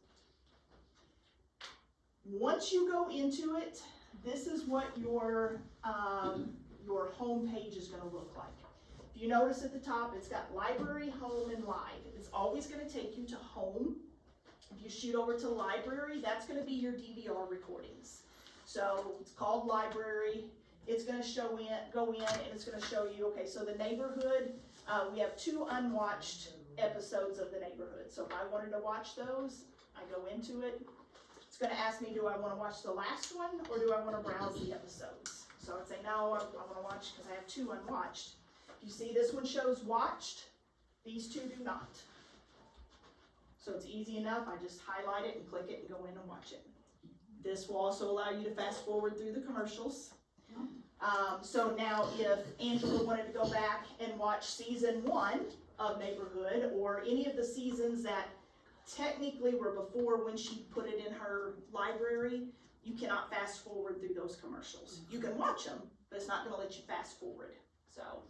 S1: Once you go into it, this is what your home page is going to look like. If you notice at the top, it's got library, home, and live. It's always going to take you to home. If you shoot over to library, that's going to be your DVR recordings. So it's called library. It's going to go in, and it's going to show you, okay, so the neighborhood, we have 2 unwatched episodes of the neighborhood. So if I wanted to watch those, I go into it. It's going to ask me, do I want to watch the last one, or do I want to browse the episodes? So I'd say, no, I want to watch because I have 2 unwatched. You see this one shows watched, these 2 do not. So it's easy enough, I just highlight it and click it and go in and watch it. This will also allow you to fast forward through the commercials. So now if Angela wanted to go back and watch season 1 of Neighborhood, or any of the seasons that technically were before when she put it in her library, you cannot fast forward through those commercials. You can watch them, but it's not going to let you fast forward. So,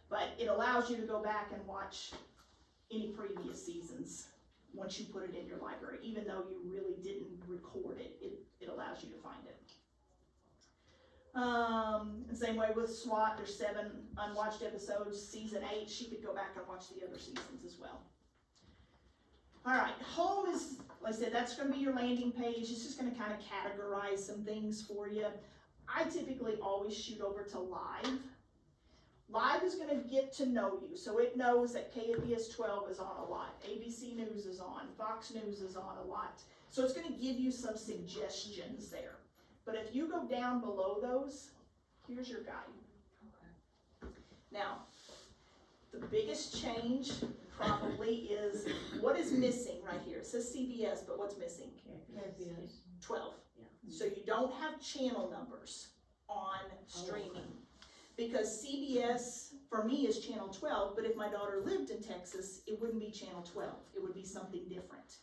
S1: but it allows you to go back and watch any previous seasons once you put it in your library, even though you really didn't record it, it allows you to find it. The same way with SWAT, there's 7 unwatched episodes. Season 8, she could go back and watch the other seasons as well. All right, home is, like I said, that's going to be your landing page. It's just going to kind of categorize some things for you. I typically always shoot over to live. Live is going to get to know you, so it knows that KFBS 12 is on a lot, ABC News is on, Fox News is on a lot. So it's going to give you some suggestions there. But if you go down below those, here's your guide. Now, the biggest change probably is what is missing right here. It says CBS, but what's missing? 12. So you don't have channel numbers on streaming. Because CBS, for me, is channel 12, but if my daughter lived in Texas, it wouldn't be channel 12. It would be something different.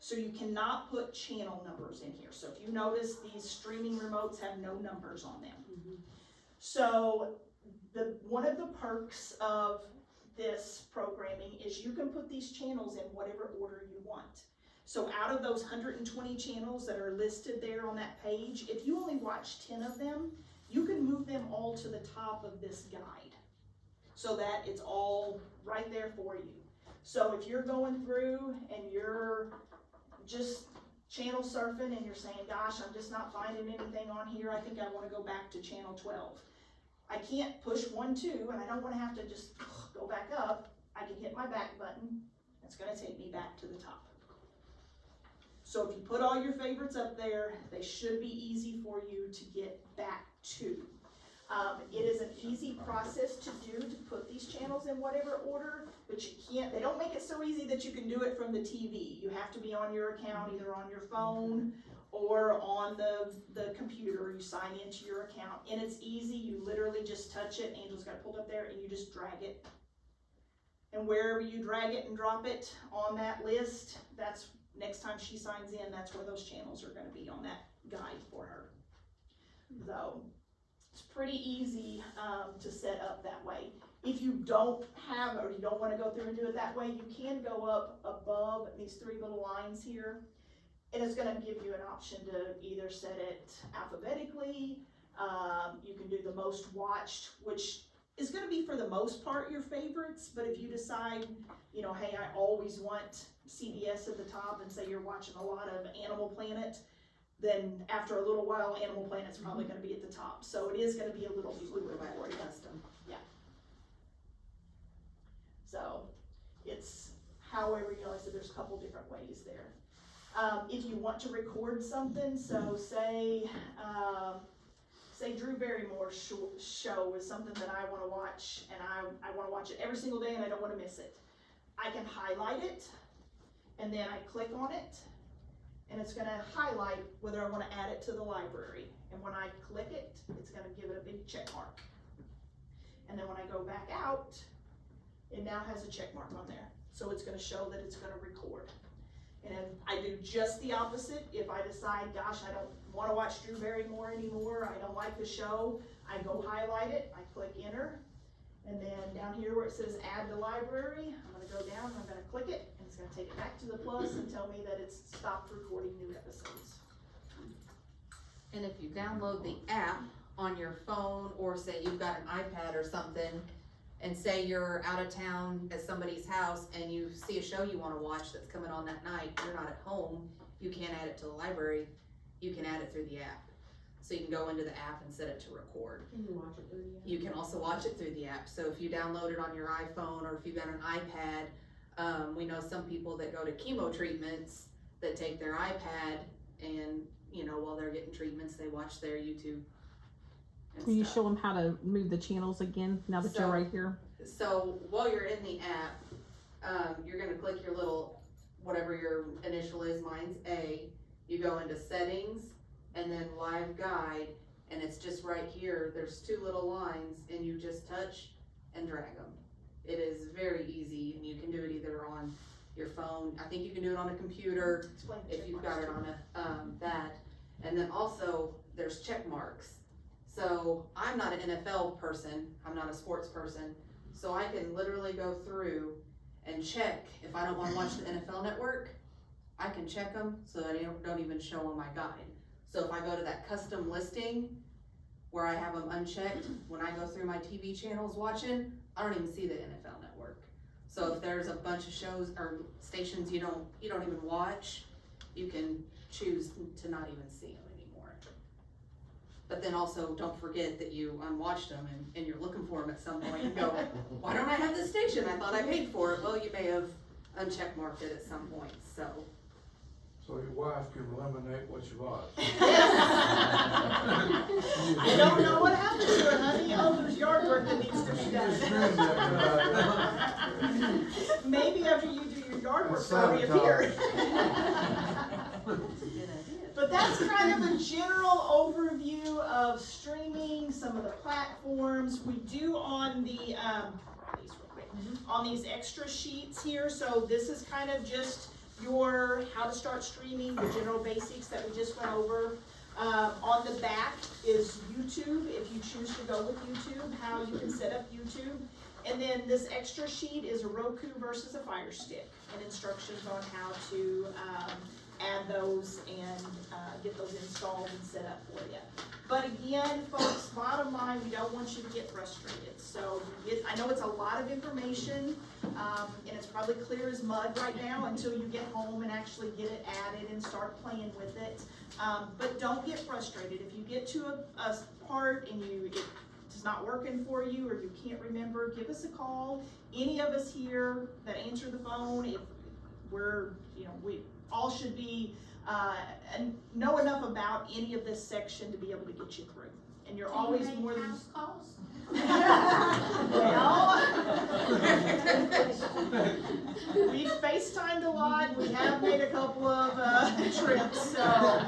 S1: So you cannot put channel numbers in here. So if you notice, these streaming remotes have no numbers on them. So one of the perks of this programming is you can put these channels in whatever order you want. So out of those 120 channels that are listed there on that page, if you only watch 10 of them, you can move them all to the top of this guide so that it's all right there for you. So if you're going through and you're just channel surfing and you're saying, gosh, I'm just not finding anything on here, I think I want to go back to channel 12. I can't push 1, 2, and I don't want to have to just go back up. I can hit my back button. It's going to take me back to the top. So if you put all your favorites up there, they should be easy for you to get back to. It is an easy process to do to put these channels in whatever order, but you can't, they don't make it so easy that you can do it from the TV. You have to be on your account, either on your phone or on the computer. You sign into your account, and it's easy. You literally just touch it. Angel's got it pulled up there, and you just drag it. And wherever you drag it and drop it on that list, that's next time she signs in, that's where those channels are going to be on that guide for her. So it's pretty easy to set up that way. If you don't have, or you don't want to go through and do it that way, you can go up above these 3 little lines here, and it's going to give you an option to either set it alphabetically. You can do the most watched, which is going to be for the most part your favorites, but if you decide, you know, hey, I always want CBS at the top, and say you're watching a lot of Animal Planet, then after a little while, Animal Planet's probably going to be at the top. So it is going to be a little fluid for you.
S2: Custom.
S1: Yeah. So it's however, you know, I said there's a couple different ways there. If you want to record something, so say Drew Barrymore's show is something that I want to watch, and I want to watch it every single day and I don't want to miss it. I can highlight it, and then I click on it, and it's going to highlight whether I want to add it to the library. And when I click it, it's going to give it a big check mark. And then when I go back out, it now has a check mark on there. So it's going to show that it's going to record. And I do just the opposite. If I decide, gosh, I don't want to watch Drew Barrymore anymore, I don't like the show, I go highlight it, I click enter, and then down here where it says add to library, I'm going to go down, I'm going to click it, and it's going to take it back to the plus and tell me that it's stopped recording new episodes.
S2: And if you download the app on your phone, or say you've got an iPad or something, and say you're out of town at somebody's house and you see a show you want to watch that's coming on that night, you're not at home, you can't add it to the library, you can add it through the app. So you can go into the app and set it to record.
S7: Can you watch it through the app?
S2: You can also watch it through the app. So if you download it on your iPhone, or if you've got an iPad, we know some people that go to chemo treatments that take their iPad and, you know, while they're getting treatments, they watch their YouTube.
S7: Can you show them how to move the channels again now that you're right here?
S2: So while you're in the app, you're gonna click your little, whatever your initial is, mine's A. You go into settings and then live guide, and it's just right here. There's 2 little lines, and you just touch and drag them. It is very easy, and you can do it either on your phone. I think you can do it on a computer if you've got it on that. And then also there's check marks. So I'm not an NFL person, I'm not a sports person, so I can literally go through and check. If I don't want to watch the NFL Network, I can check them so that they don't even show on my guide. So if I go to that custom listing where I have them unchecked, when I go through my TV channels watching, I don't even see the NFL Network. So if there's a bunch of shows or stations you don't even watch, you can choose to not even see them anymore. But then also don't forget that you unwatched them and you're looking for them at some point and go, why don't I have this station? I thought I paid for it. Well, you may have uncheckmarked it at some point, so.
S8: So your wife can eliminate what you bought.
S1: I don't know what happened to her, honey. Oh, there's yard work that needs to be done. Maybe after you do your yard work, they'll reappear. But that's kind of a general overview of streaming, some of the platforms. We do on the, on these extra sheets here. So this is kind of just your how to start streaming, the general basics that we just went over. On the back is YouTube, if you choose to go with YouTube, how you can set up YouTube. And then this extra sheet is a Roku versus a Fire Stick, and instructions on how to add those and get those installed and set up for you. But again, folks, bottom line, we don't want you to get frustrated. So I know it's a lot of information, and it's probably clear as mud right now until you get home and actually get it added and start playing with it. But don't get frustrated. If you get to a part and it's not working for you or you can't remember, give us a call. Any of us here that answer the phone, if we're, we all should be and know enough about any of this section to be able to get you through. And you're always more than
S4: calls.
S1: Well, we've FaceTimed a lot. We have made a couple of trips. So,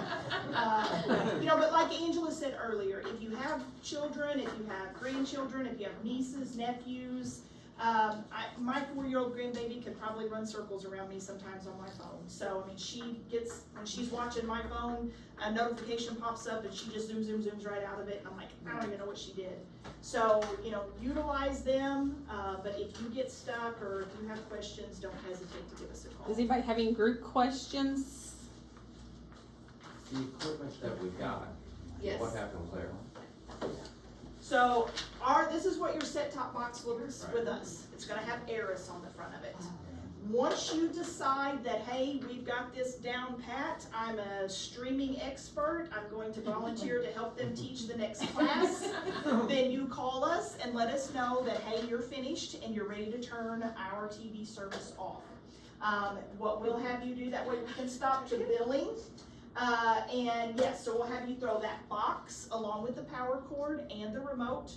S1: but like Angela said earlier, if you have children, if you have grandchildren, if you have nieces, nephews, my 4-year-old grandbaby could probably run circles around me sometimes on my phone. So, when she's watching my phone, a notification pops up and she just zooms right out of it. And I'm like, I don't even know what she did. So, utilize them, but if you get stuck or if you have questions, don't hesitate to give us a call.
S7: Is anybody having group questions?
S6: The equipment that we got,
S1: Yes.
S6: what happens there?
S1: So this is what your set-top box looks with us. It's gonna have Eris on the front of it. Once you decide that, hey, we've got this down pat, I'm a streaming expert, I'm going to volunteer to help them teach the next class, then you call us and let us know that, hey, you're finished and you're ready to turn our TV service off. What we'll have you do, that way we can stop the billing. And yes, so we'll have you throw that box along with the power cord and the remote,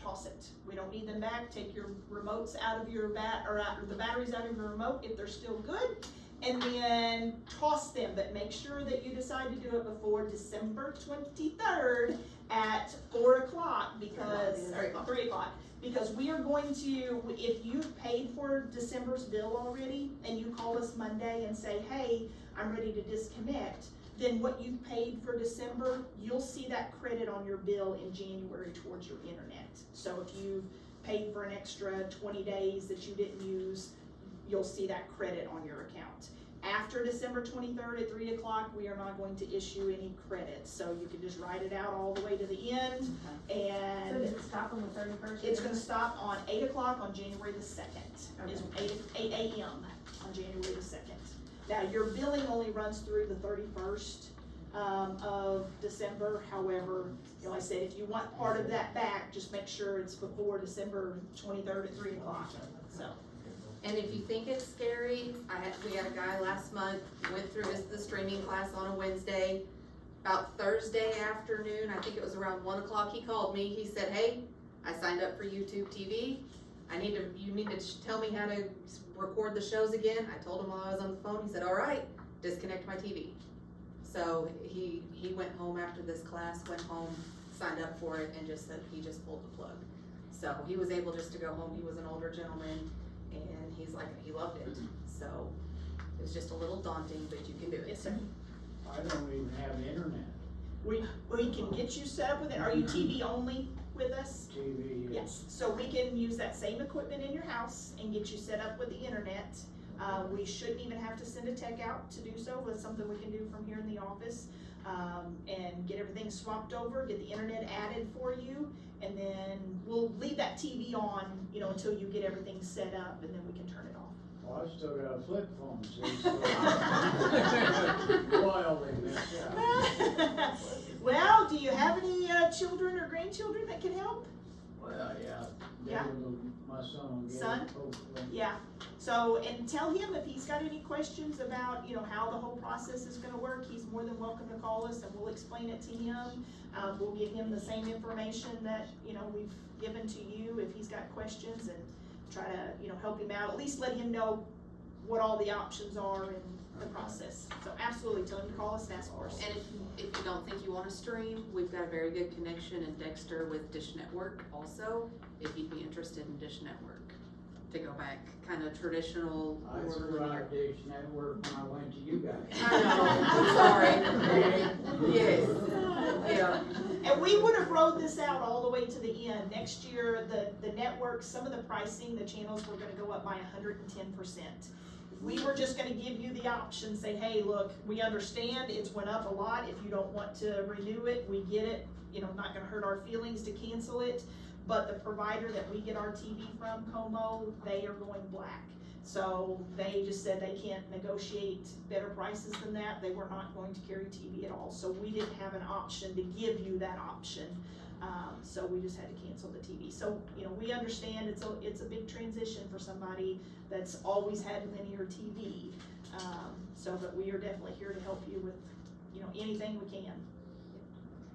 S1: toss it. We don't need them back. Take your remotes out of your the batteries out of your remote if they're still good, and then toss them. But make sure that you decide to do it before December 23rd at 4 o'clock because 3 o'clock. Because we are going to, if you've paid for December's bill already and you call us Monday and say, hey, I'm ready to disconnect, then what you've paid for December, you'll see that credit on your bill in January towards your internet. So if you've paid for an extra 20 days that you didn't use, you'll see that credit on your account. After December 23rd at 3 o'clock, we are not going to issue any credits. So you can just write it out all the way to the end. And
S9: so does it stop on the 31st?
S1: It's going to stop on 8 o'clock on January the 2nd. Okay. Is 8 a.m. on January the 2nd. Now, your billing only runs through the 31st of December. However, like I said, if you want part of that back, just make sure it's before December 23rd at 3 o'clock. So.
S2: And if you think it's scary, we had a guy last month, went through the streaming class on a Wednesday. About Thursday afternoon, I think it was around 1 o'clock, he called me. He said, hey, I signed up for YouTube TV. You need to tell me how to record the shows again. I told him while I was on the phone. He said, all right, disconnect my TV. So he went home after this class, went home, signed up for it, and just said he just pulled the plug. So he was able just to go home. He was an older gentleman, and he's like, he loved it. So it was just a little daunting, but you can do it.
S1: Yes, sir.
S5: I don't even have internet.
S1: We can get you set up with it. Are you TV only with us?
S5: TV,
S1: Yes. So we can use that same equipment in your house and get you set up with the internet. We shouldn't even have to send a tech out to do so. It's something we can do from here in the office, and get everything swapped over, get the internet added for you, and then we'll leave that TV on, until you get everything set up, and then we can turn it off.
S5: Well, I still got a flip phone, see, so wildly messed up.
S1: Well, do you have any children or grandchildren that can help?
S5: Well, yeah.
S1: Yeah.
S5: My son will get it.
S1: Son?
S5: Hopefully.
S1: Yeah, so, and tell him if he's got any questions about, you know, how the whole process is gonna work, he's more than welcome to call us and we'll explain it to him. We'll give him the same information that, you know, we've given to you if he's got questions, and try to, you know, help him out, at least let him know what all the options are in the process. So absolutely, tell him to call us and ask for us.
S2: And if you don't think you wanna stream, we've got a very good connection in Dexter with Dish Network also, if you'd be interested in Dish Network. To go back, kinda traditional
S5: I
S2: or
S5: threw
S2: linear.
S5: out Dish Network when I went to you guys.
S2: I know, I'm sorry. Yes, yeah.
S1: And we would have rolled this out all the way to the end. Next year, the network, some of the pricing, the channels were gonna go up by 110%. We were just gonna give you the option, say, hey, look, we understand it's went up a lot. If you don't want to renew it, we get it. You know, not gonna hurt our feelings to cancel it. But the provider that we get our TV from, Como, they are going black. So they just said they can't negotiate better prices than that. They were not going to carry TV at all. So we didn't have an option to give you that option. So we just had to cancel the TV. So, you know, we understand it's a big transition for somebody that's always had linear TV. But we are definitely here to help you with, you know, anything we can.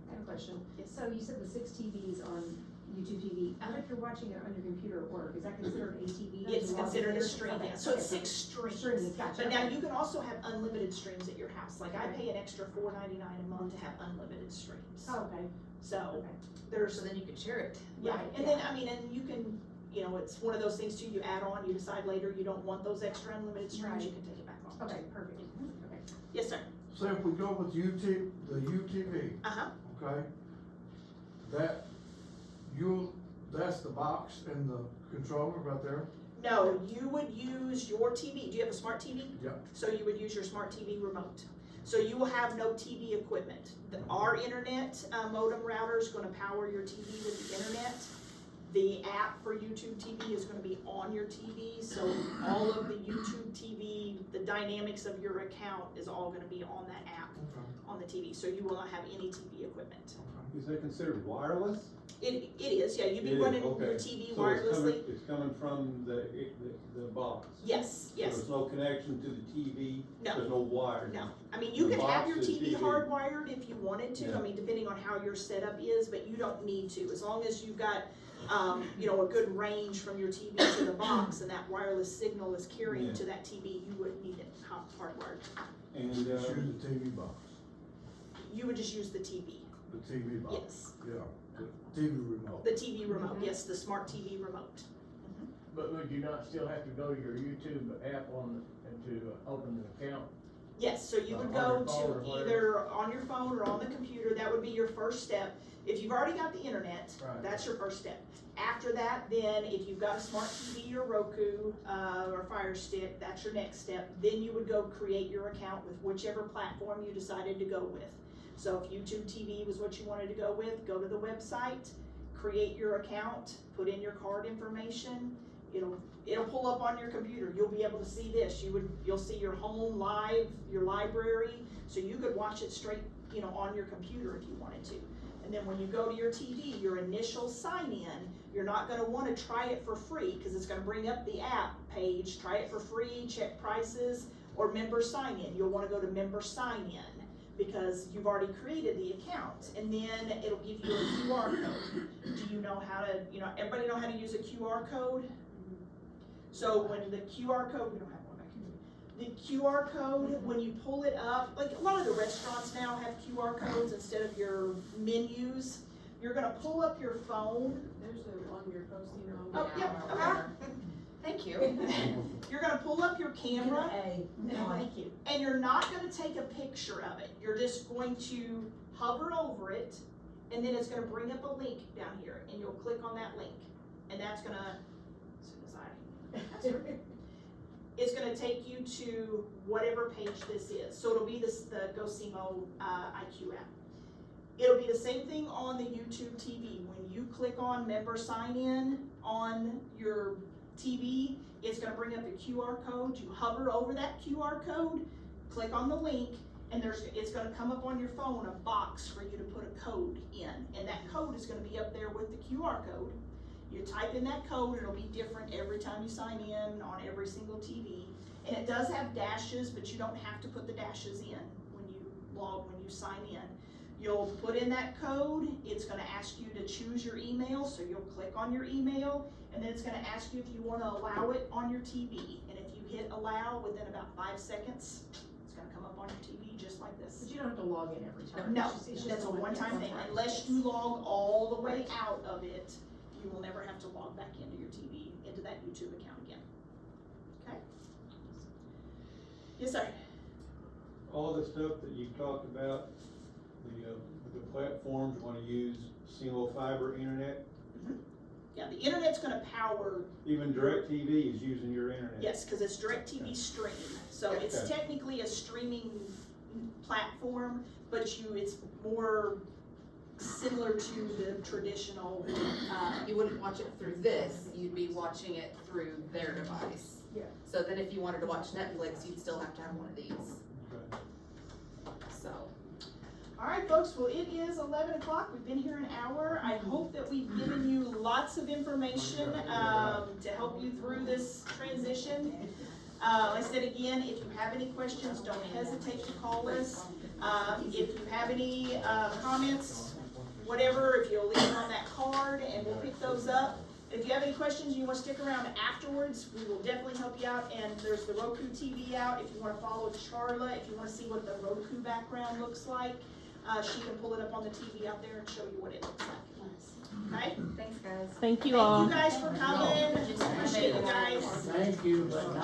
S9: I have a question.
S1: Yes.
S9: So you said the 6 TVs on YouTube TV, what if you're watching it on your computer at work, is that considered a TV?
S1: It's considered a
S9: Okay,
S1: stream,
S9: okay,
S1: so it's
S9: okay.
S1: 6 streams.
S9: Streams, gotcha.
S1: But now
S9: Okay.
S1: you can also have unlimited streams at your house. Like I pay an extra $4.99 a month to have unlimited streams.
S9: Oh, okay,
S1: So
S9: okay.
S1: there's,
S2: So then you can share it.
S1: yeah,
S9: Right,
S1: and
S9: yeah.
S1: then, I mean, and you can, you know, it's one of those things too, you add on, you decide later you don't want those extra unlimited streams,
S9: Right.
S1: you can take it back off.
S9: Okay, perfect, okay.
S1: Yes, sir.
S8: So if we go with the UTV,
S1: Uh-huh.
S8: okay, that's the box and the controller right there?
S1: No, you would use your TV. Do you have a smart TV?
S8: Yep.
S1: So you would use your smart TV remote. So you will have no TV equipment. Our internet modem router is gonna power your TV with the internet. The app for YouTube TV is gonna be on your TV, so all of the YouTube TV, the dynamics of your account is all gonna be on that app,
S8: Okay.
S1: on the TV. So you will not have any TV equipment.
S10: Is that considered wireless?
S1: It is, yeah, you'd be
S10: It is,
S1: running
S10: okay.
S1: your TV
S10: So
S1: wirelessly.
S10: it's coming from the box?
S1: Yes,
S10: So
S1: yes.
S10: there's no connection to the TV?
S1: No.
S10: There's no wire?
S1: No, I mean, you
S10: The
S1: could have
S10: box
S1: your
S10: is
S1: TV
S10: TV.
S1: hardwired if you wanted to,
S10: Yeah.
S1: I mean, depending on how your setup is, but you don't need to, as long as you've got, you know, a good range from your TV to the box, and that wireless signal is carrying
S10: Yeah.
S1: to that TV, you wouldn't need it hardwired.
S10: And,
S8: Just use the TV box,
S1: You would just use the TV,
S8: the TV box,
S1: yes,
S8: yeah, the TV remote.
S1: the TV remote, yes, the smart TV remote.
S5: But would you not still have to go to your YouTube app and to open an account?
S1: Yes, so you would
S5: On
S1: go
S5: your phone or
S1: to
S5: whatever.
S1: either on your phone or on the computer, that would be your first step. If you've already got the internet,
S5: Right.
S1: that's your first step. After that, then if you've got a smart TV or Roku, or Fire Stick, that's your next step. Then you would go create your account with whichever platform you decided to go with. So if YouTube TV was what you wanted to go with, go to the website, create your account, put in your card information. It'll pull up on your computer. You'll be able to see this. You'll see your home live, your library, so you could watch it straight, on your computer if you wanted to. And then when you go to your TV, your initial sign in, you're not gonna wanna try it for free, cause it's gonna bring up the app page, try it for free, check prices, or member sign in. You'll wanna go to member sign in, because you've already created the account, and then it'll give you a QR code. Do you know how to, everybody know how to use a QR code? So when the QR code, we don't have one back here. The QR code, when you pull it up, like a lot of the restaurants now have QR codes instead of your menus. You're gonna pull up your phone.
S2: There's on your GoSEMO.
S1: Oh, yep, okay.
S2: Thank you.
S1: You're gonna pull up your camera.
S2: No,
S1: Thank you. And you're not gonna take a picture of it. You're just going to hover over it, and then it's gonna bring up a link down here, and you'll click on that link. And that's gonna, as soon as it's gonna take you to whatever page this is. So it'll be the GoSEMO IQ app. It'll be the same thing on the YouTube TV. When you click on member sign in on your TV, it's gonna bring up a QR code. You hover over that QR code, click on the link, and it's gonna come up on your phone, a box for you to put a code in. And that code is gonna be up there with the QR code. You type in that code, it'll be different every time you sign in on every single TV. And it does have dashes, but you don't have to put the dashes in when you sign in. You'll put in that code, it's gonna ask you to choose your email, so you'll click on your email, and then it's gonna ask you if you wanna allow it on your TV. And if you hit allow within about 5 seconds, it's gonna come up on your TV just like this.
S9: But you don't have to log in every time.
S1: No,
S9: It's just
S1: that's a one-time thing,
S9: one-time.
S1: unless you log all the way out of it, you will never have to log back into your TV, into that YouTube account again. Okay? Yes, sir.
S10: All the stuff that you talked about, the platforms wanna use SEMO Fiber internet,
S1: Yeah, the internet's gonna power,
S10: even DirecTV is using your internet.
S1: yes, cause it's DirecTV stream, so it's
S10: Okay.
S1: technically a streaming platform, but it's more similar to the traditional,
S2: You wouldn't watch it through this, you'd be watching it through their device.
S9: Yeah.
S2: So then if you wanted to watch Netflix, you'd still have to have one of these,
S10: Okay.
S2: so.
S1: Alright folks, well it is 11 o'clock, we've been here an hour. I hope that we've given you lots of information to help you through this transition. Like I said again, if you have any questions, don't hesitate to call us. If you have any comments, whatever, if you'll leave them on that card and we'll pick those up. If you have any questions and you want to stick around afterwards, we will definitely help you out. And there's the Roku TV out if you want to follow Charla, if you want to see what the Roku background looks like. She can pull it up on the TV out there and show you what it looks like. Okay?
S2: Thanks, guys.
S7: Thank you all.
S1: Thank you guys for coming. Appreciate you guys.
S5: Thank you, but now.